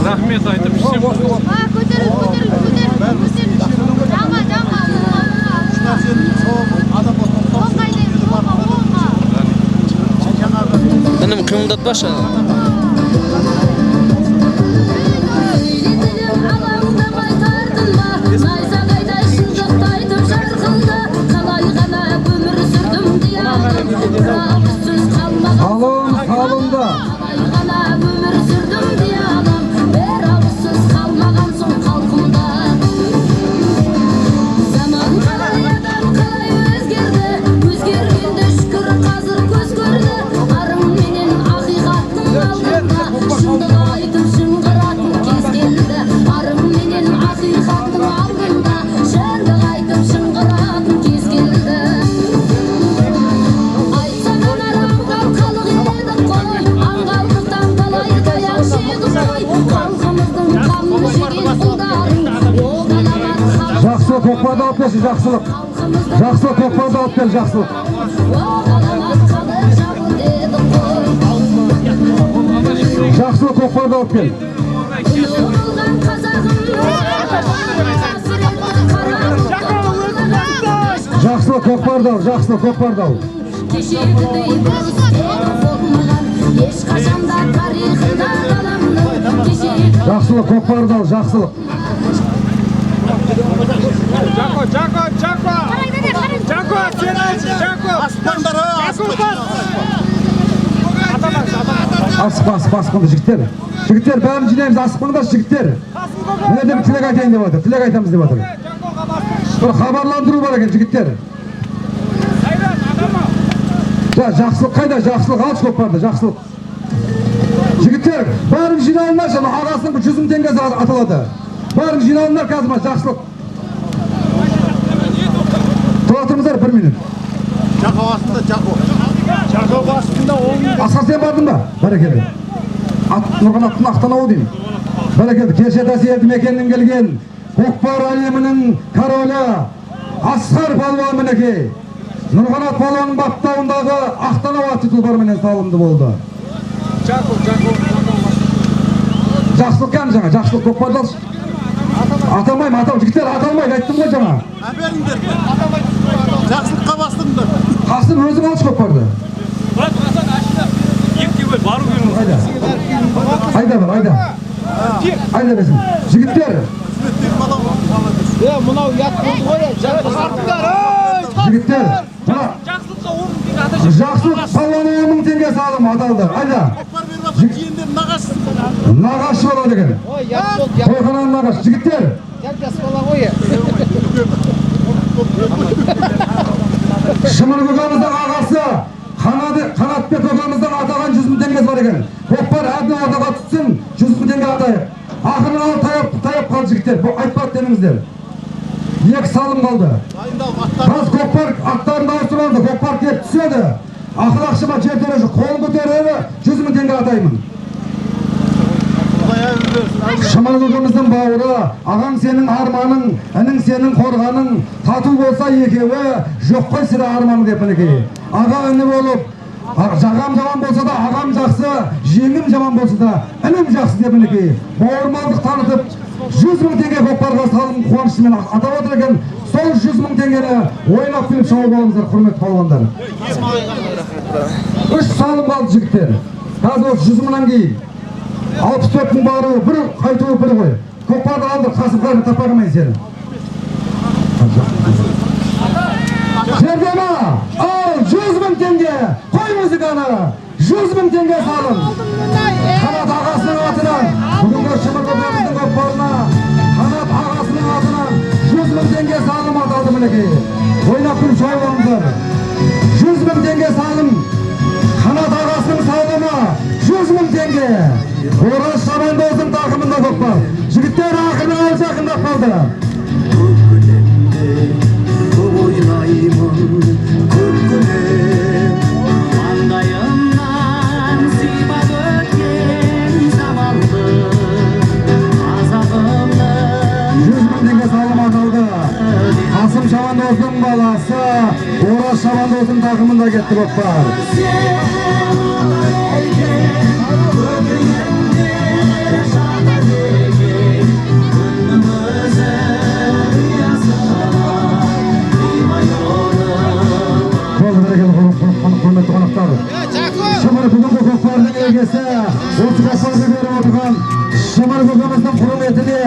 Рахмет айтып всем. Benim kımıldatmaşa. Salon salonda. Жақсылық көкпарды алып келші, жақсылық. Жақсылық көкпарды алып кел, жақсылық. Жақсылық көкпарды алып кел. Жақсылық көкпарды ал, жақсылық көкпарды ал. Жақсылық көкпарды ал, жақсылық. Жако, Асықпаңдар жігіттер. Жігіттер, бәрін жинаймыз, асықпаңдар жігіттер. Міне де бір тілек айтайын деп отыр, тілек айтамыз деп отыр. Бір хабарландыру бар екен жігіттер. Жақсылық қайда? Жақсылық алшы көкпарды, жақсылық. Жігіттер, бәрін жиналыңдар, ағасының 100.000 теңгесі аталады. Бәрін жиналыңдар қазір, жақсылық. Тұра тұрыңыздар 1 минут. Жақо астында, Жақо. Жақо астында 10 минут. Асқар сен бардың ба? Бәрекелді. Нұрған аттың ақтанауы деймін. Бәрекелді, Кешетасы елді мекеннен келген көкпар әлемінің королі Асқар палуан мінекей. Нұрғанат палуанның баптауындағы ақтанау атты тұлпарменен салынды болды. Жақсылық кәм жаңа, жақсылық көкпарды алшы. Аталмайым, жігіттер аталмайды, айттым ғой жаңа. Әберіңдер, жақсылыққа бастыңдар. Қасым өзің алшы көкпарды. Айда бар, айда. Айда бесін. Жігіттер. Мынау ят болды ғой, жігіттер. Жақсылық палуаны 10 мың теңге салым аталды. Айда. Нағашы болады екен. Тойхананың нағашы. Жігіттер. Шымыр көкеміздің ағасы Қанатбек көкеміздің атаған 100 мың теңгесі бар екен. Көкпар әбден ортаға түссін, 100 мың теңге атайық. Ақырын алып таяп қалды жігіттер. Айтпады деміңіздер. 2 салым қалды. Қаз көкпар аттарын дауыстырып алды. Көкпар кеп түседі. Ақыл ақшыма жер төреші қолын көтереді, 100 мың теңге атаймын. Шымыр көкеміздің бауыры, ағаң сенің арманың, інің сенің қорғаның, тату болса екеуі, жоқ қой сірә арманың деп мінекей. Аға іні болып, жағам жаман болса да ағам жақсы, жеңім жаман болса да інім жақсы деп мінекей. Бауырмалдық танытып, 100 мың теңге көкпарға салым қуанышымен атап отыр екен. Сол 100 мың теңгені ойнап келіп шауып алыңыздар, құрметті палуандар. 3 салым қалды жігіттер. Қазір осы 100 мыңнан кейін 64 мың баруы бір, қайтуы бір ғой. Көкпарды алды, қасым қайын таппай қамайын сені. Жердема, ал 100 мың теңге, қой музыканы, 100 мың теңге салым. Қанат ағасының атынан, бүгінгі Шымыр көкеміздің көкпарына, Қанат ағасының атынан 100 мың теңге салым аталды мінекей. Ойнап күн шайылыңыздар. 100 мың теңге салым. Қанат ағасының салымы 100 мың теңге. Ораз Шабандоздың тақымында көкпар. Жігіттер ақырын алып жақындап қалды. Көп ойлаймын, көп күлем, маңдайымнан сипап өткен заманды азабымның 100 мың теңге салым аталды. Қасым Шабандоздың баласы Ораз Шабандоздың тақымында кетті көкпар. Құрметті қонақтар, Шымыр бүгінгі көкпардың егесі, осы көкпарды беріп отырған Шымыр көкеміздің құрметіне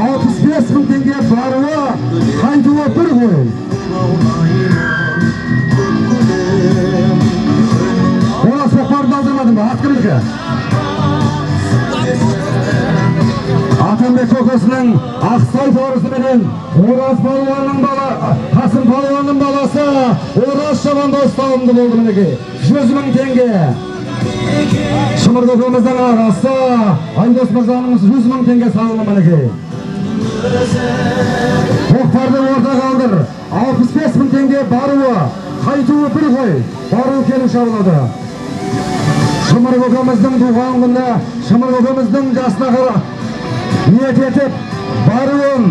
65 мың теңге баруы, қайтуы бір ғой. Ораз көкпарды алдырмадың ба? Ат кімдікі? Атамбек көкесінің Ақсай торысыменен Ораз палуанның Қасым палуанның баласы Ораз Шабандоз салымды болды мінекей. 100 мың теңге. Шымыр көкеміздің ағасы Айдос мырзаның 100 мың теңге салымы мінекей. Көкпарды орта қалдыр. 65 мың теңге баруы, қайтуы бір ғой. Баруы келіп шабылады. Шымыр көкеміздің туған күні, Шымыр көкеміздің жасына қара ниет етіп, баруын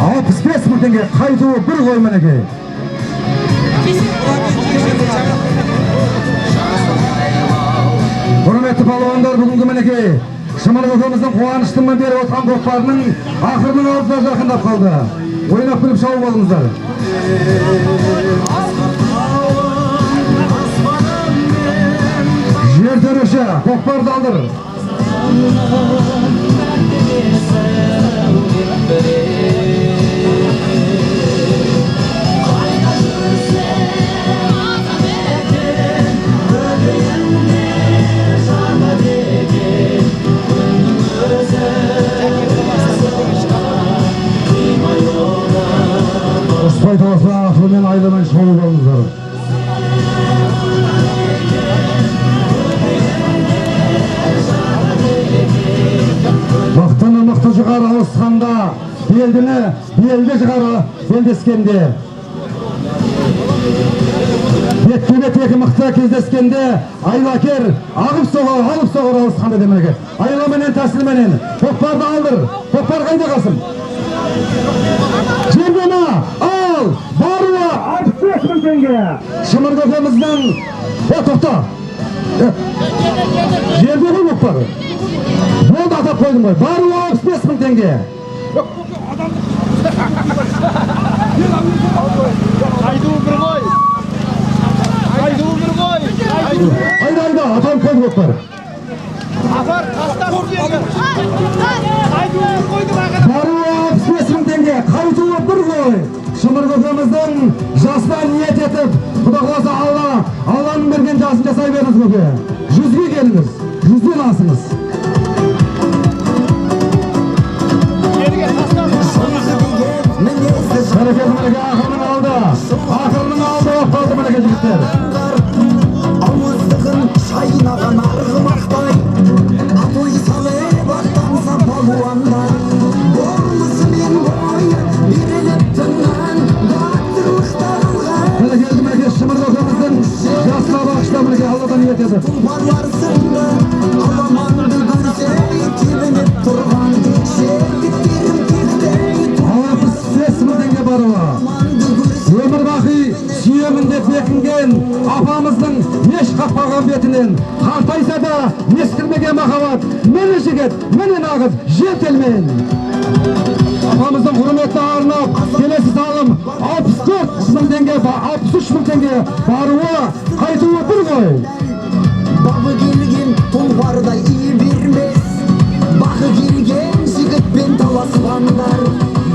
65 мың теңге, қайтуы бір ғой мінекей. Құрметті палуандар, бүгінгі мінекей Шымыр көкеміздің қуаныштың бері отқан көкпарының ақырының алдына жақындап қалды. Ойнап күліп шауып алыңыздар. Жер төреші, көкпарды алдыр. Ұспай тауысы ақылмен айламай шауып алыңыздар. Мақтаны мықты жығар алысқанда, белді жығар белдескенде. Бетпен текі мықты кездескенде айлакер алып соғыр алысқанда демеге. Айламенен тәсілменен көкпарды алдыр. Көкпар қайда қалсын? Жеңгені ал, баруы 65.000 теңге. Шымыр көкеміздің тоқта. Жерде ғой көкпары. Болды атап қойдым ғой. Баруы 65.000 теңге. Айда, атам қойды көкпары. Баруы 65.000 теңге. Қайтуы бір ғой. Шымыр көкеміздің жасынан ниет етіп, Құда қаласа Алланың берген жасын жасай беріңіз көке. 100-ге келіңіз. 100-ден асыңыз. Бәрекелді мінеке ақырының алды. Оқпалды мінеке жігіттер. Ауыздығын шайнаған арғымақтай атой салы бақтанса балуандар болмысымен бойы беріліп тыңнан бақтырлықтарылған Бәрекелді мінеке Шымыр көкеміздің жасына бағышта мінеке Алладан ниет етіп. тұлпарлар сынды аламанды көрсей тебініп тұрған жігіттерім тектей 65.000 теңге баруы. Өмір бақи сүйемін деп бекінген апамыздың еш қақпаған бетінен қартайса да ескірмеген махаббат. Мені жігіт, мені нағыз жетелмен. Апамыздың құрметіне арнап келесі салым 64.000 теңге, 63.000 теңге баруы, қайтуы бір ғой. Бағы келген тұлпардай ие бермес бағы келген жігітпен таласқандар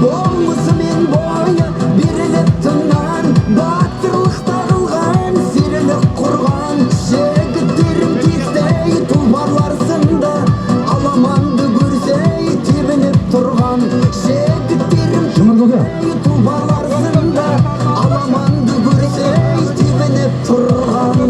болмысымен бойы беріліп тыңнан батырлықтарылған серілік құрған жігіттерім тектей тұлпарлар сынды аламанды көрсей тебініп тұрған жігіттерім тектей тұлпарлар сынды аламанды көрсей тебініп тұрған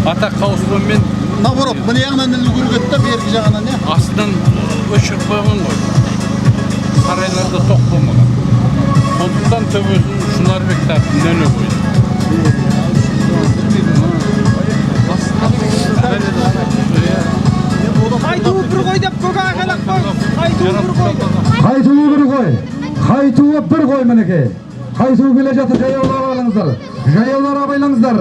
Ата қауысымен наоборот, мына жағынан үлгерген да бергі жағынан не? Астынан өшіріп қойған ғой. Сарайларда тоқ болмаған. Сондықтан төбесін Шынарбек тартып нөле қойды. Қайтуы бір ғой деп көк ағалақ қой. Қайтуы бір ғой мінеке. Қайтуы келе жатыр, жаяулар алыңыздар. Жаяулар абайлаңыздар.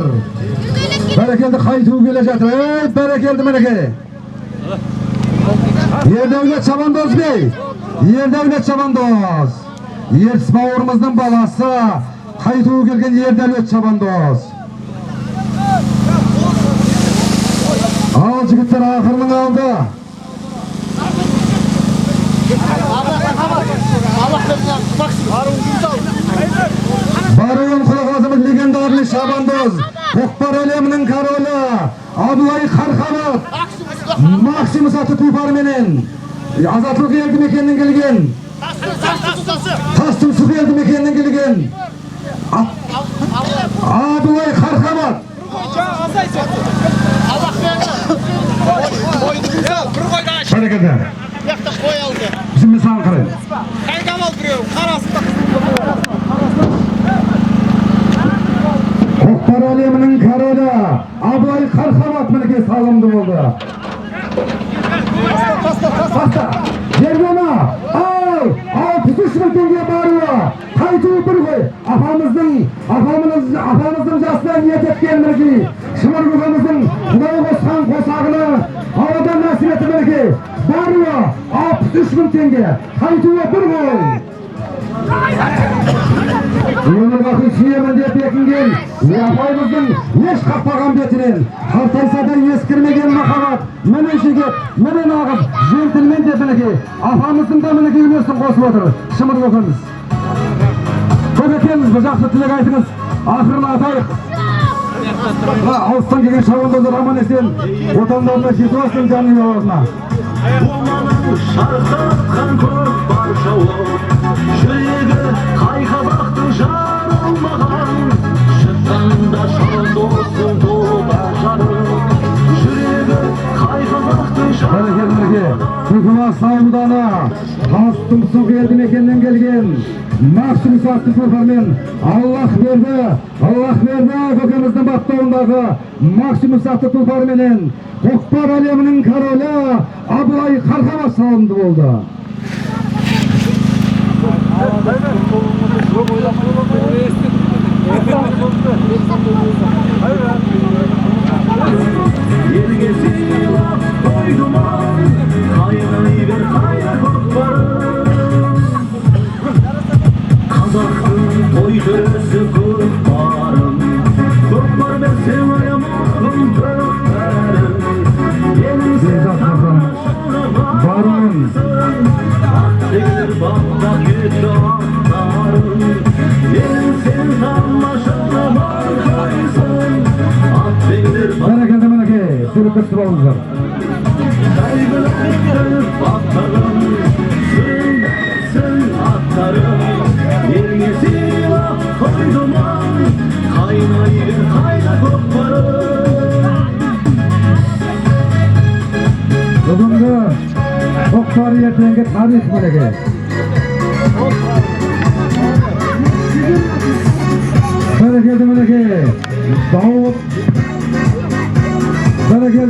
Бәрекелді қайтуы келе жатыр. Бәрекелді мінеке. Ердәулет Шабандоз бей. Ердәулет Шабандоз. Ертіс бауырымыздың баласы. Қайтуы келген Ердәулет Шабандоз. Ал жігіттер ақырының алды. Баруын құлағазымыз легендарный Шабандоз. Көкпар әлемінің королі Абылай Қарқабат. Максимус аты тұлпарменен Азатлық елді мекеннен келген. Тастың сұқ елді мекеннен келген. Abdulay Karkamat. Hareketler. Bizim misal karayın. Kokpar aleminin kararı Abdulay Karkamat mülki sağlamdı oldu. Pasta. Yergona. Al. 63 bin tenge barıyor. Kayıtı bir koy. Afamızın jasına niyet etken mülki. Şımırgıgımızın Kudayı Bostan kosağını havadan nasip etti mülki. Barıyor. 63 bin tenge. Kayıtı bir koy. Yolun bakın süyemen deyip yakingen. Yapayımızın eş kappagan betinin. Haltaysadan eskirmegen makabat. Menen şeget, menen ağız, jentilmen depineki. Afamızın da meneki üniyorsun kosup otur. Şımır bakınız. Çok etemiz, bu жақсы tilek aytınız. Ahırını atayık. Ağustan kegen şavundazır aman esen. Otanlarına жетіп olsun canın yoluna. Şarkatkan көп барша ол жүрегі қай қазақтың жарылмаған шыққанда шал досың толы жарым жүрегі қай қазақтың жарылмаған Түлкібас ауылданы Тастұмсық елді мекеннен келген Максим Сатты Сафармен Аллах берді көкеміздің бақтауындағы Максим Сатты Тұлпарменен Көкпар әлемінің королі Абылай Қарқамат салынды болды. Елге сыйлап қойдым ау қайнай бер қайна көкпарым қазақтың той төресі көкпарым көкпар берсең аямағым көкпарым Барон Ақтегілер бақта кетті ақтарым Елің сен тамашаны марқайсың Ақтегілер Бәрекелді мінеке, сүріп көсіп алыңыздар. Сәйгілер бақтарым Сың ақтарым Елге сыйлап қойдым ау қайнай бер қайна көкпарым Бүгінгі Көкпар ертеңге тарих мінеке. Бәрекелді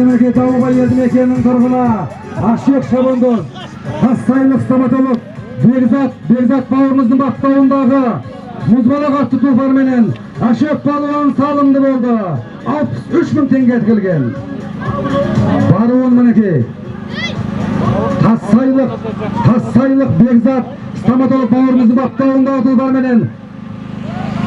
мінеке, Дауылбай елді мекенінің тұрғына Ақшек Шабандоз, Тастайлық стоматолог Бекзат бауырымыздың бақтауындағы мұзбалақ атты тұлпарменен Ақшек балуан салымды болды. 63 мың теңге әткілген. Баруын мінеке. Тассайлық Бекзат стоматолог бауырымыздың бақтауындағы тұлпарменен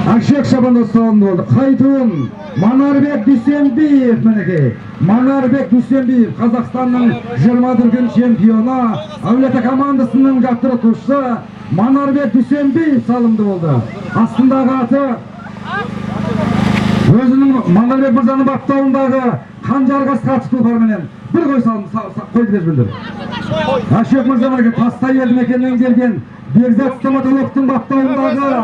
Ақшек Шабандоз салымды болды. Қайтуын Манарбек Дүйсенбиев мінеке. Манарбек Дүйсенбиев Қазақстанның 20 дүркін чемпионы, әулеті командасының жаттықтырушысы Манарбек Дүйсенбиев салымды болды. Астындағы аты өзінің Манарбек мырзаның баптауындағы қанжарға қатысты тұлпарменен бір қой салымды қойды бербілдір. Ақшек мырза мінеке Тастай елді мекеннен келген Бекзат стоматологтың баптауындағы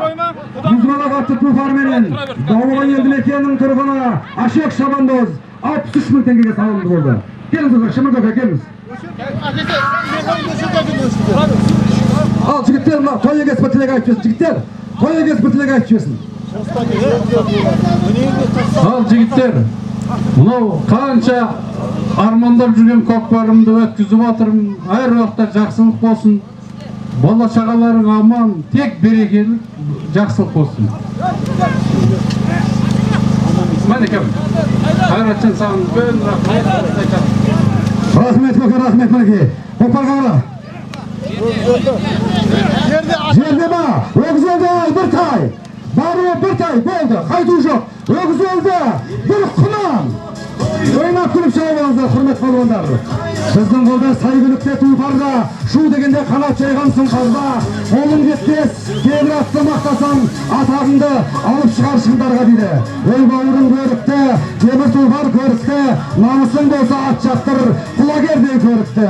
мұзбалақ атты тұлпарменен Дауылбай елді мекенінің тұрғыны Ақшек Шабандоз 63 мың теңгеге салынды болды. Келіңіз, Шымыр көке, келіңіз. Ал, жігіттер, той егес бір тілек айтып жесін, жігіттер. Той егес бір тілек айтып жесін. Ал, жігіттер, мынау қанша армандап жүрген көкпарымды өткізіп отырмын. Әр уақытта жақсылық болсын. Бала шағаларың аман, тек берекелі жақсылық болсын. Мәнекем, қайратшын саған бөлін Рахмет көке, рахмет мәнеке. Көкпар қағыла. Жерде ма? Өгізелді бір тай. Баруы бір тай болды, қайту жоқ. Өгізелді бір құнан. Ойнап күліп шауып алыңыздар, құрмет балуандар. Біздің қолда сайгүлікте тұлпарда, шу дегенде қанат жайғансың қарда. Олың жетпес, темір атты мақтасаң, атағыңды алып шығар шыңдарға дейді. Ой бауырың көрікті, темір тұлпар көрікті, намысың болса ат жаттыр, құлагердей көрікті.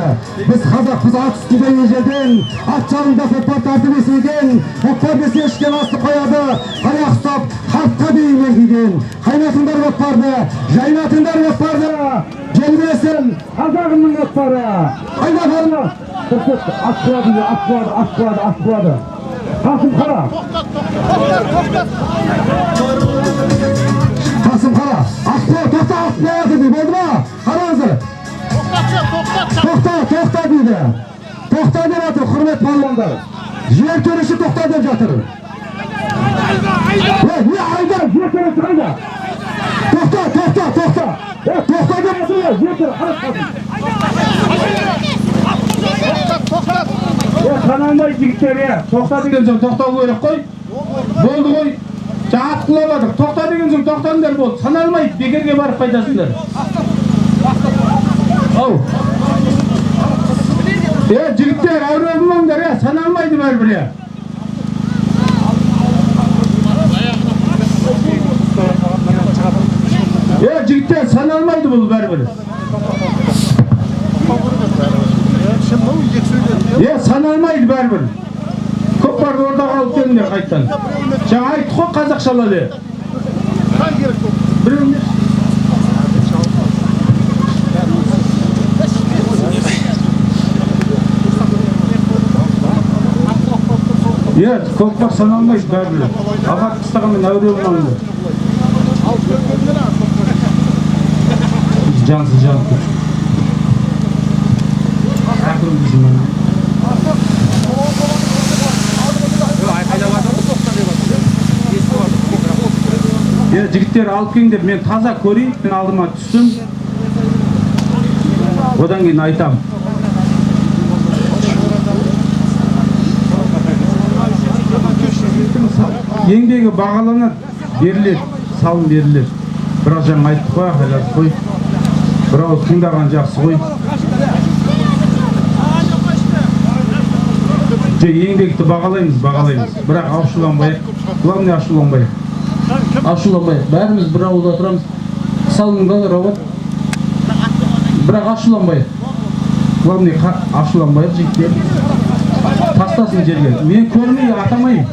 Біз қазақпыз ат үстінде ежелден, ат жалында көкпар тартып есейген, көкпар десе ішкен асты қояды, аяқ ұстап, халыққа бейінмен киген. Қайнатыңдар көкпарды, жайнатыңдар көкпарды, келмесін қазағымның көкпары. Қайда барма? Ат қуады. Қасым қара. Қасым қара. Тоқта, болды ма? Қараңыздар. Тоқта дейді. Тоқта деп жатыр, құрмет палуандар. Жер төреші тоқта деп жатыр. Не айда, жер төреші қайда? Тоқта. Тоқта деп жатыр, жер төреші. Саналмай жігіттер, тоқта деген соң тоқтау керек қой. Болды ғой. Жағат құлабадық. Тоқта деген соң тоқтаңдар болды. Саналмайды, бекерге барып қайтасыңдар. Ау. Жігіттер, әуре болмаңдар, саналмайды бәрібір. Жігіттер, саналмайды бұл бәрібір. Саналмайды бәрібір. Көкпарды орда қалып келіңдер қайттан. Жаңа айтты ғой қазақшалады. Біреуіне. Көкпар саналмайды бәрібір. Ағат қыстағанмен әуре болмаңдар. Жансыз тұр. Ақырым дейсің мәне. Жігіттер алып келіңдер, мен таза көрейін, мен алдыма түстім. Одан кейін айтам. Еңбегі бағаланады, беріледі, салым беріледі. Біраз жаңа айтты қой, қайласы қой. Бірауыз тыңдаған жақсы қой. Еңбекті бағалаймыз. Бірақ ашуланбайық. Главное ашуланбайық. Бәріміз бір ауылда тұрамыз. Салымда роват. Бірақ ашуланбайық. Главное ашуланбайық жігіттер. Тастасын жерге. Мен көрмей атамайым.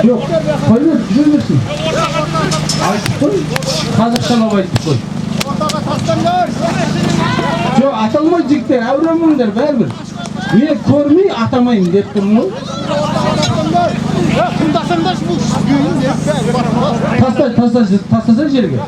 Yok, koyuyorsun. Aytıp koy. Қазақшалап айтып қой. Жоқ, аталмай жігіттер, әуреміңдер бәрібір. Мен көрмей атамайым деп тұрмын ғой. Тастаса жерге.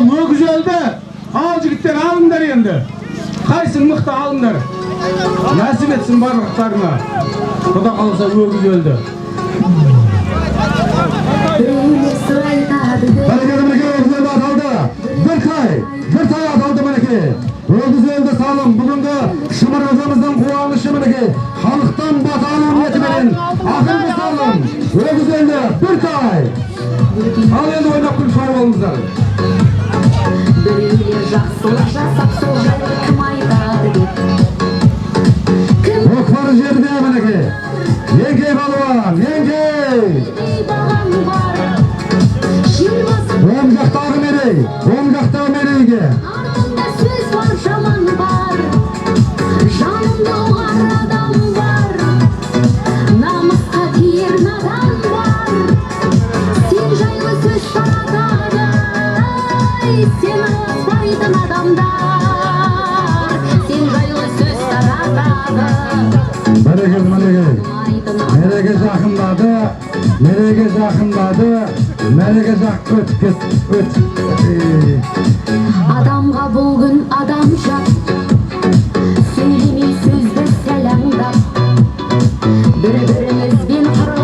Өгіз өлді. Ал жігіттер алыңдар енді. Қайсың мықты алыңдар. Нәсіп етсін барлықтарына. Құда қалса өгіз өлді. Мінеке өгіз өлді аталды. Bir tay аталды мінеке. Өгіз өлді салым. Бүгінгі Шымыр өзіміздің қуанышы мінеке. Халықтан баталы ниетімен ақылды салым. Өгіз өлді. Bir tay. Ал енді ойнап күн шар болыңыздар. Біреулер жақсылық жасап сол жайлы кім айтар деп. Көкпар жерде мінеке. Еңкей балуан, еңкей. Бағаң бар. Оң жақтағы мерейге. Артында сөз бар, жаман бар. Жанымда оғар адам бар. Намысқа тиер надан бар. Сен жайлы сөз таратады. Сен аспайтын адамдар. Сен жайлы сөз таратады. Мереге жақындады. Мәреге жақ өт. Адамға бұл күн адам жат. Сөйлемей сөзді сәлаңдап. Бір-бірімізбен қырылып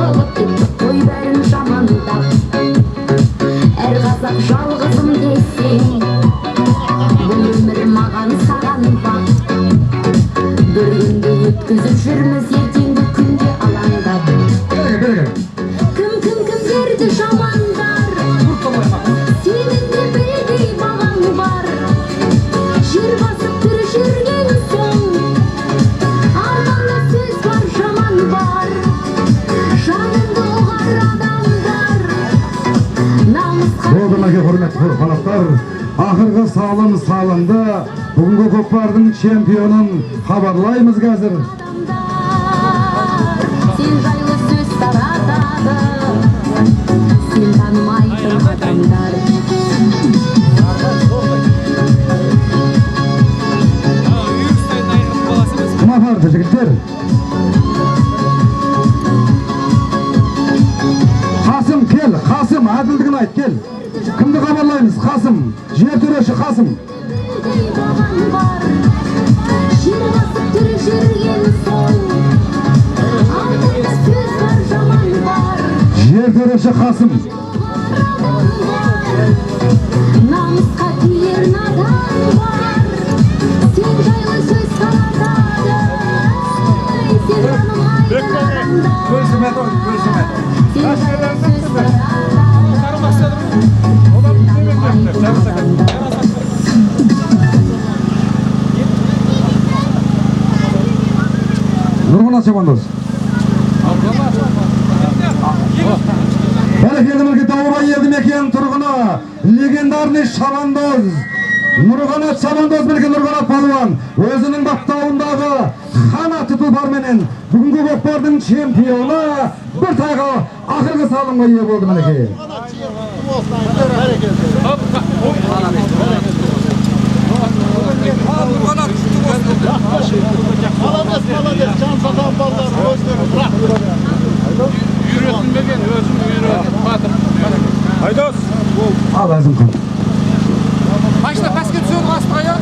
Qonaqlar, axırғы salım salındı. Бүгінгі көкпардың чемпионын хабарлаймыз қазір. Сен жайлы сөз таратады, сен танымайтын адамдар. Кім апарды, жігіттер? Қасым, кел, Қасым, әділдігін айт, кел. Кімді хабарлаймыз? Қасым, жер төреші Қасым. Жер басып түрі жүрген сол, алдында сөз бар, жаман бар. Жер төреші Қасым. Намысқа тиер надан бар, сен жайлы сөз таратады, сен танымайтын адамдар. Бөлсіме той, бөлсіме. Сен жайлы сөз таратады. Нұрғана Шабандоз. Бәрекелді мүлкі Дауылбай елді мекен тұрғыны, легендарный Шабандоз. Нұрғана Шабандоз мүлкі Нұрғана Палуан. Өзінің баптауындағы қана тұтылбарменен бүгінгі көкпардың чемпионы бір тайға ақырғы салымға ие болды мінеке. Молодец, жан сатан балдар, өздері рахмет. Үйретілмеген, өзім үйретіп батыр. Айдос. Ал әзім қан. Машина пәске түседі, қасты қаяқ.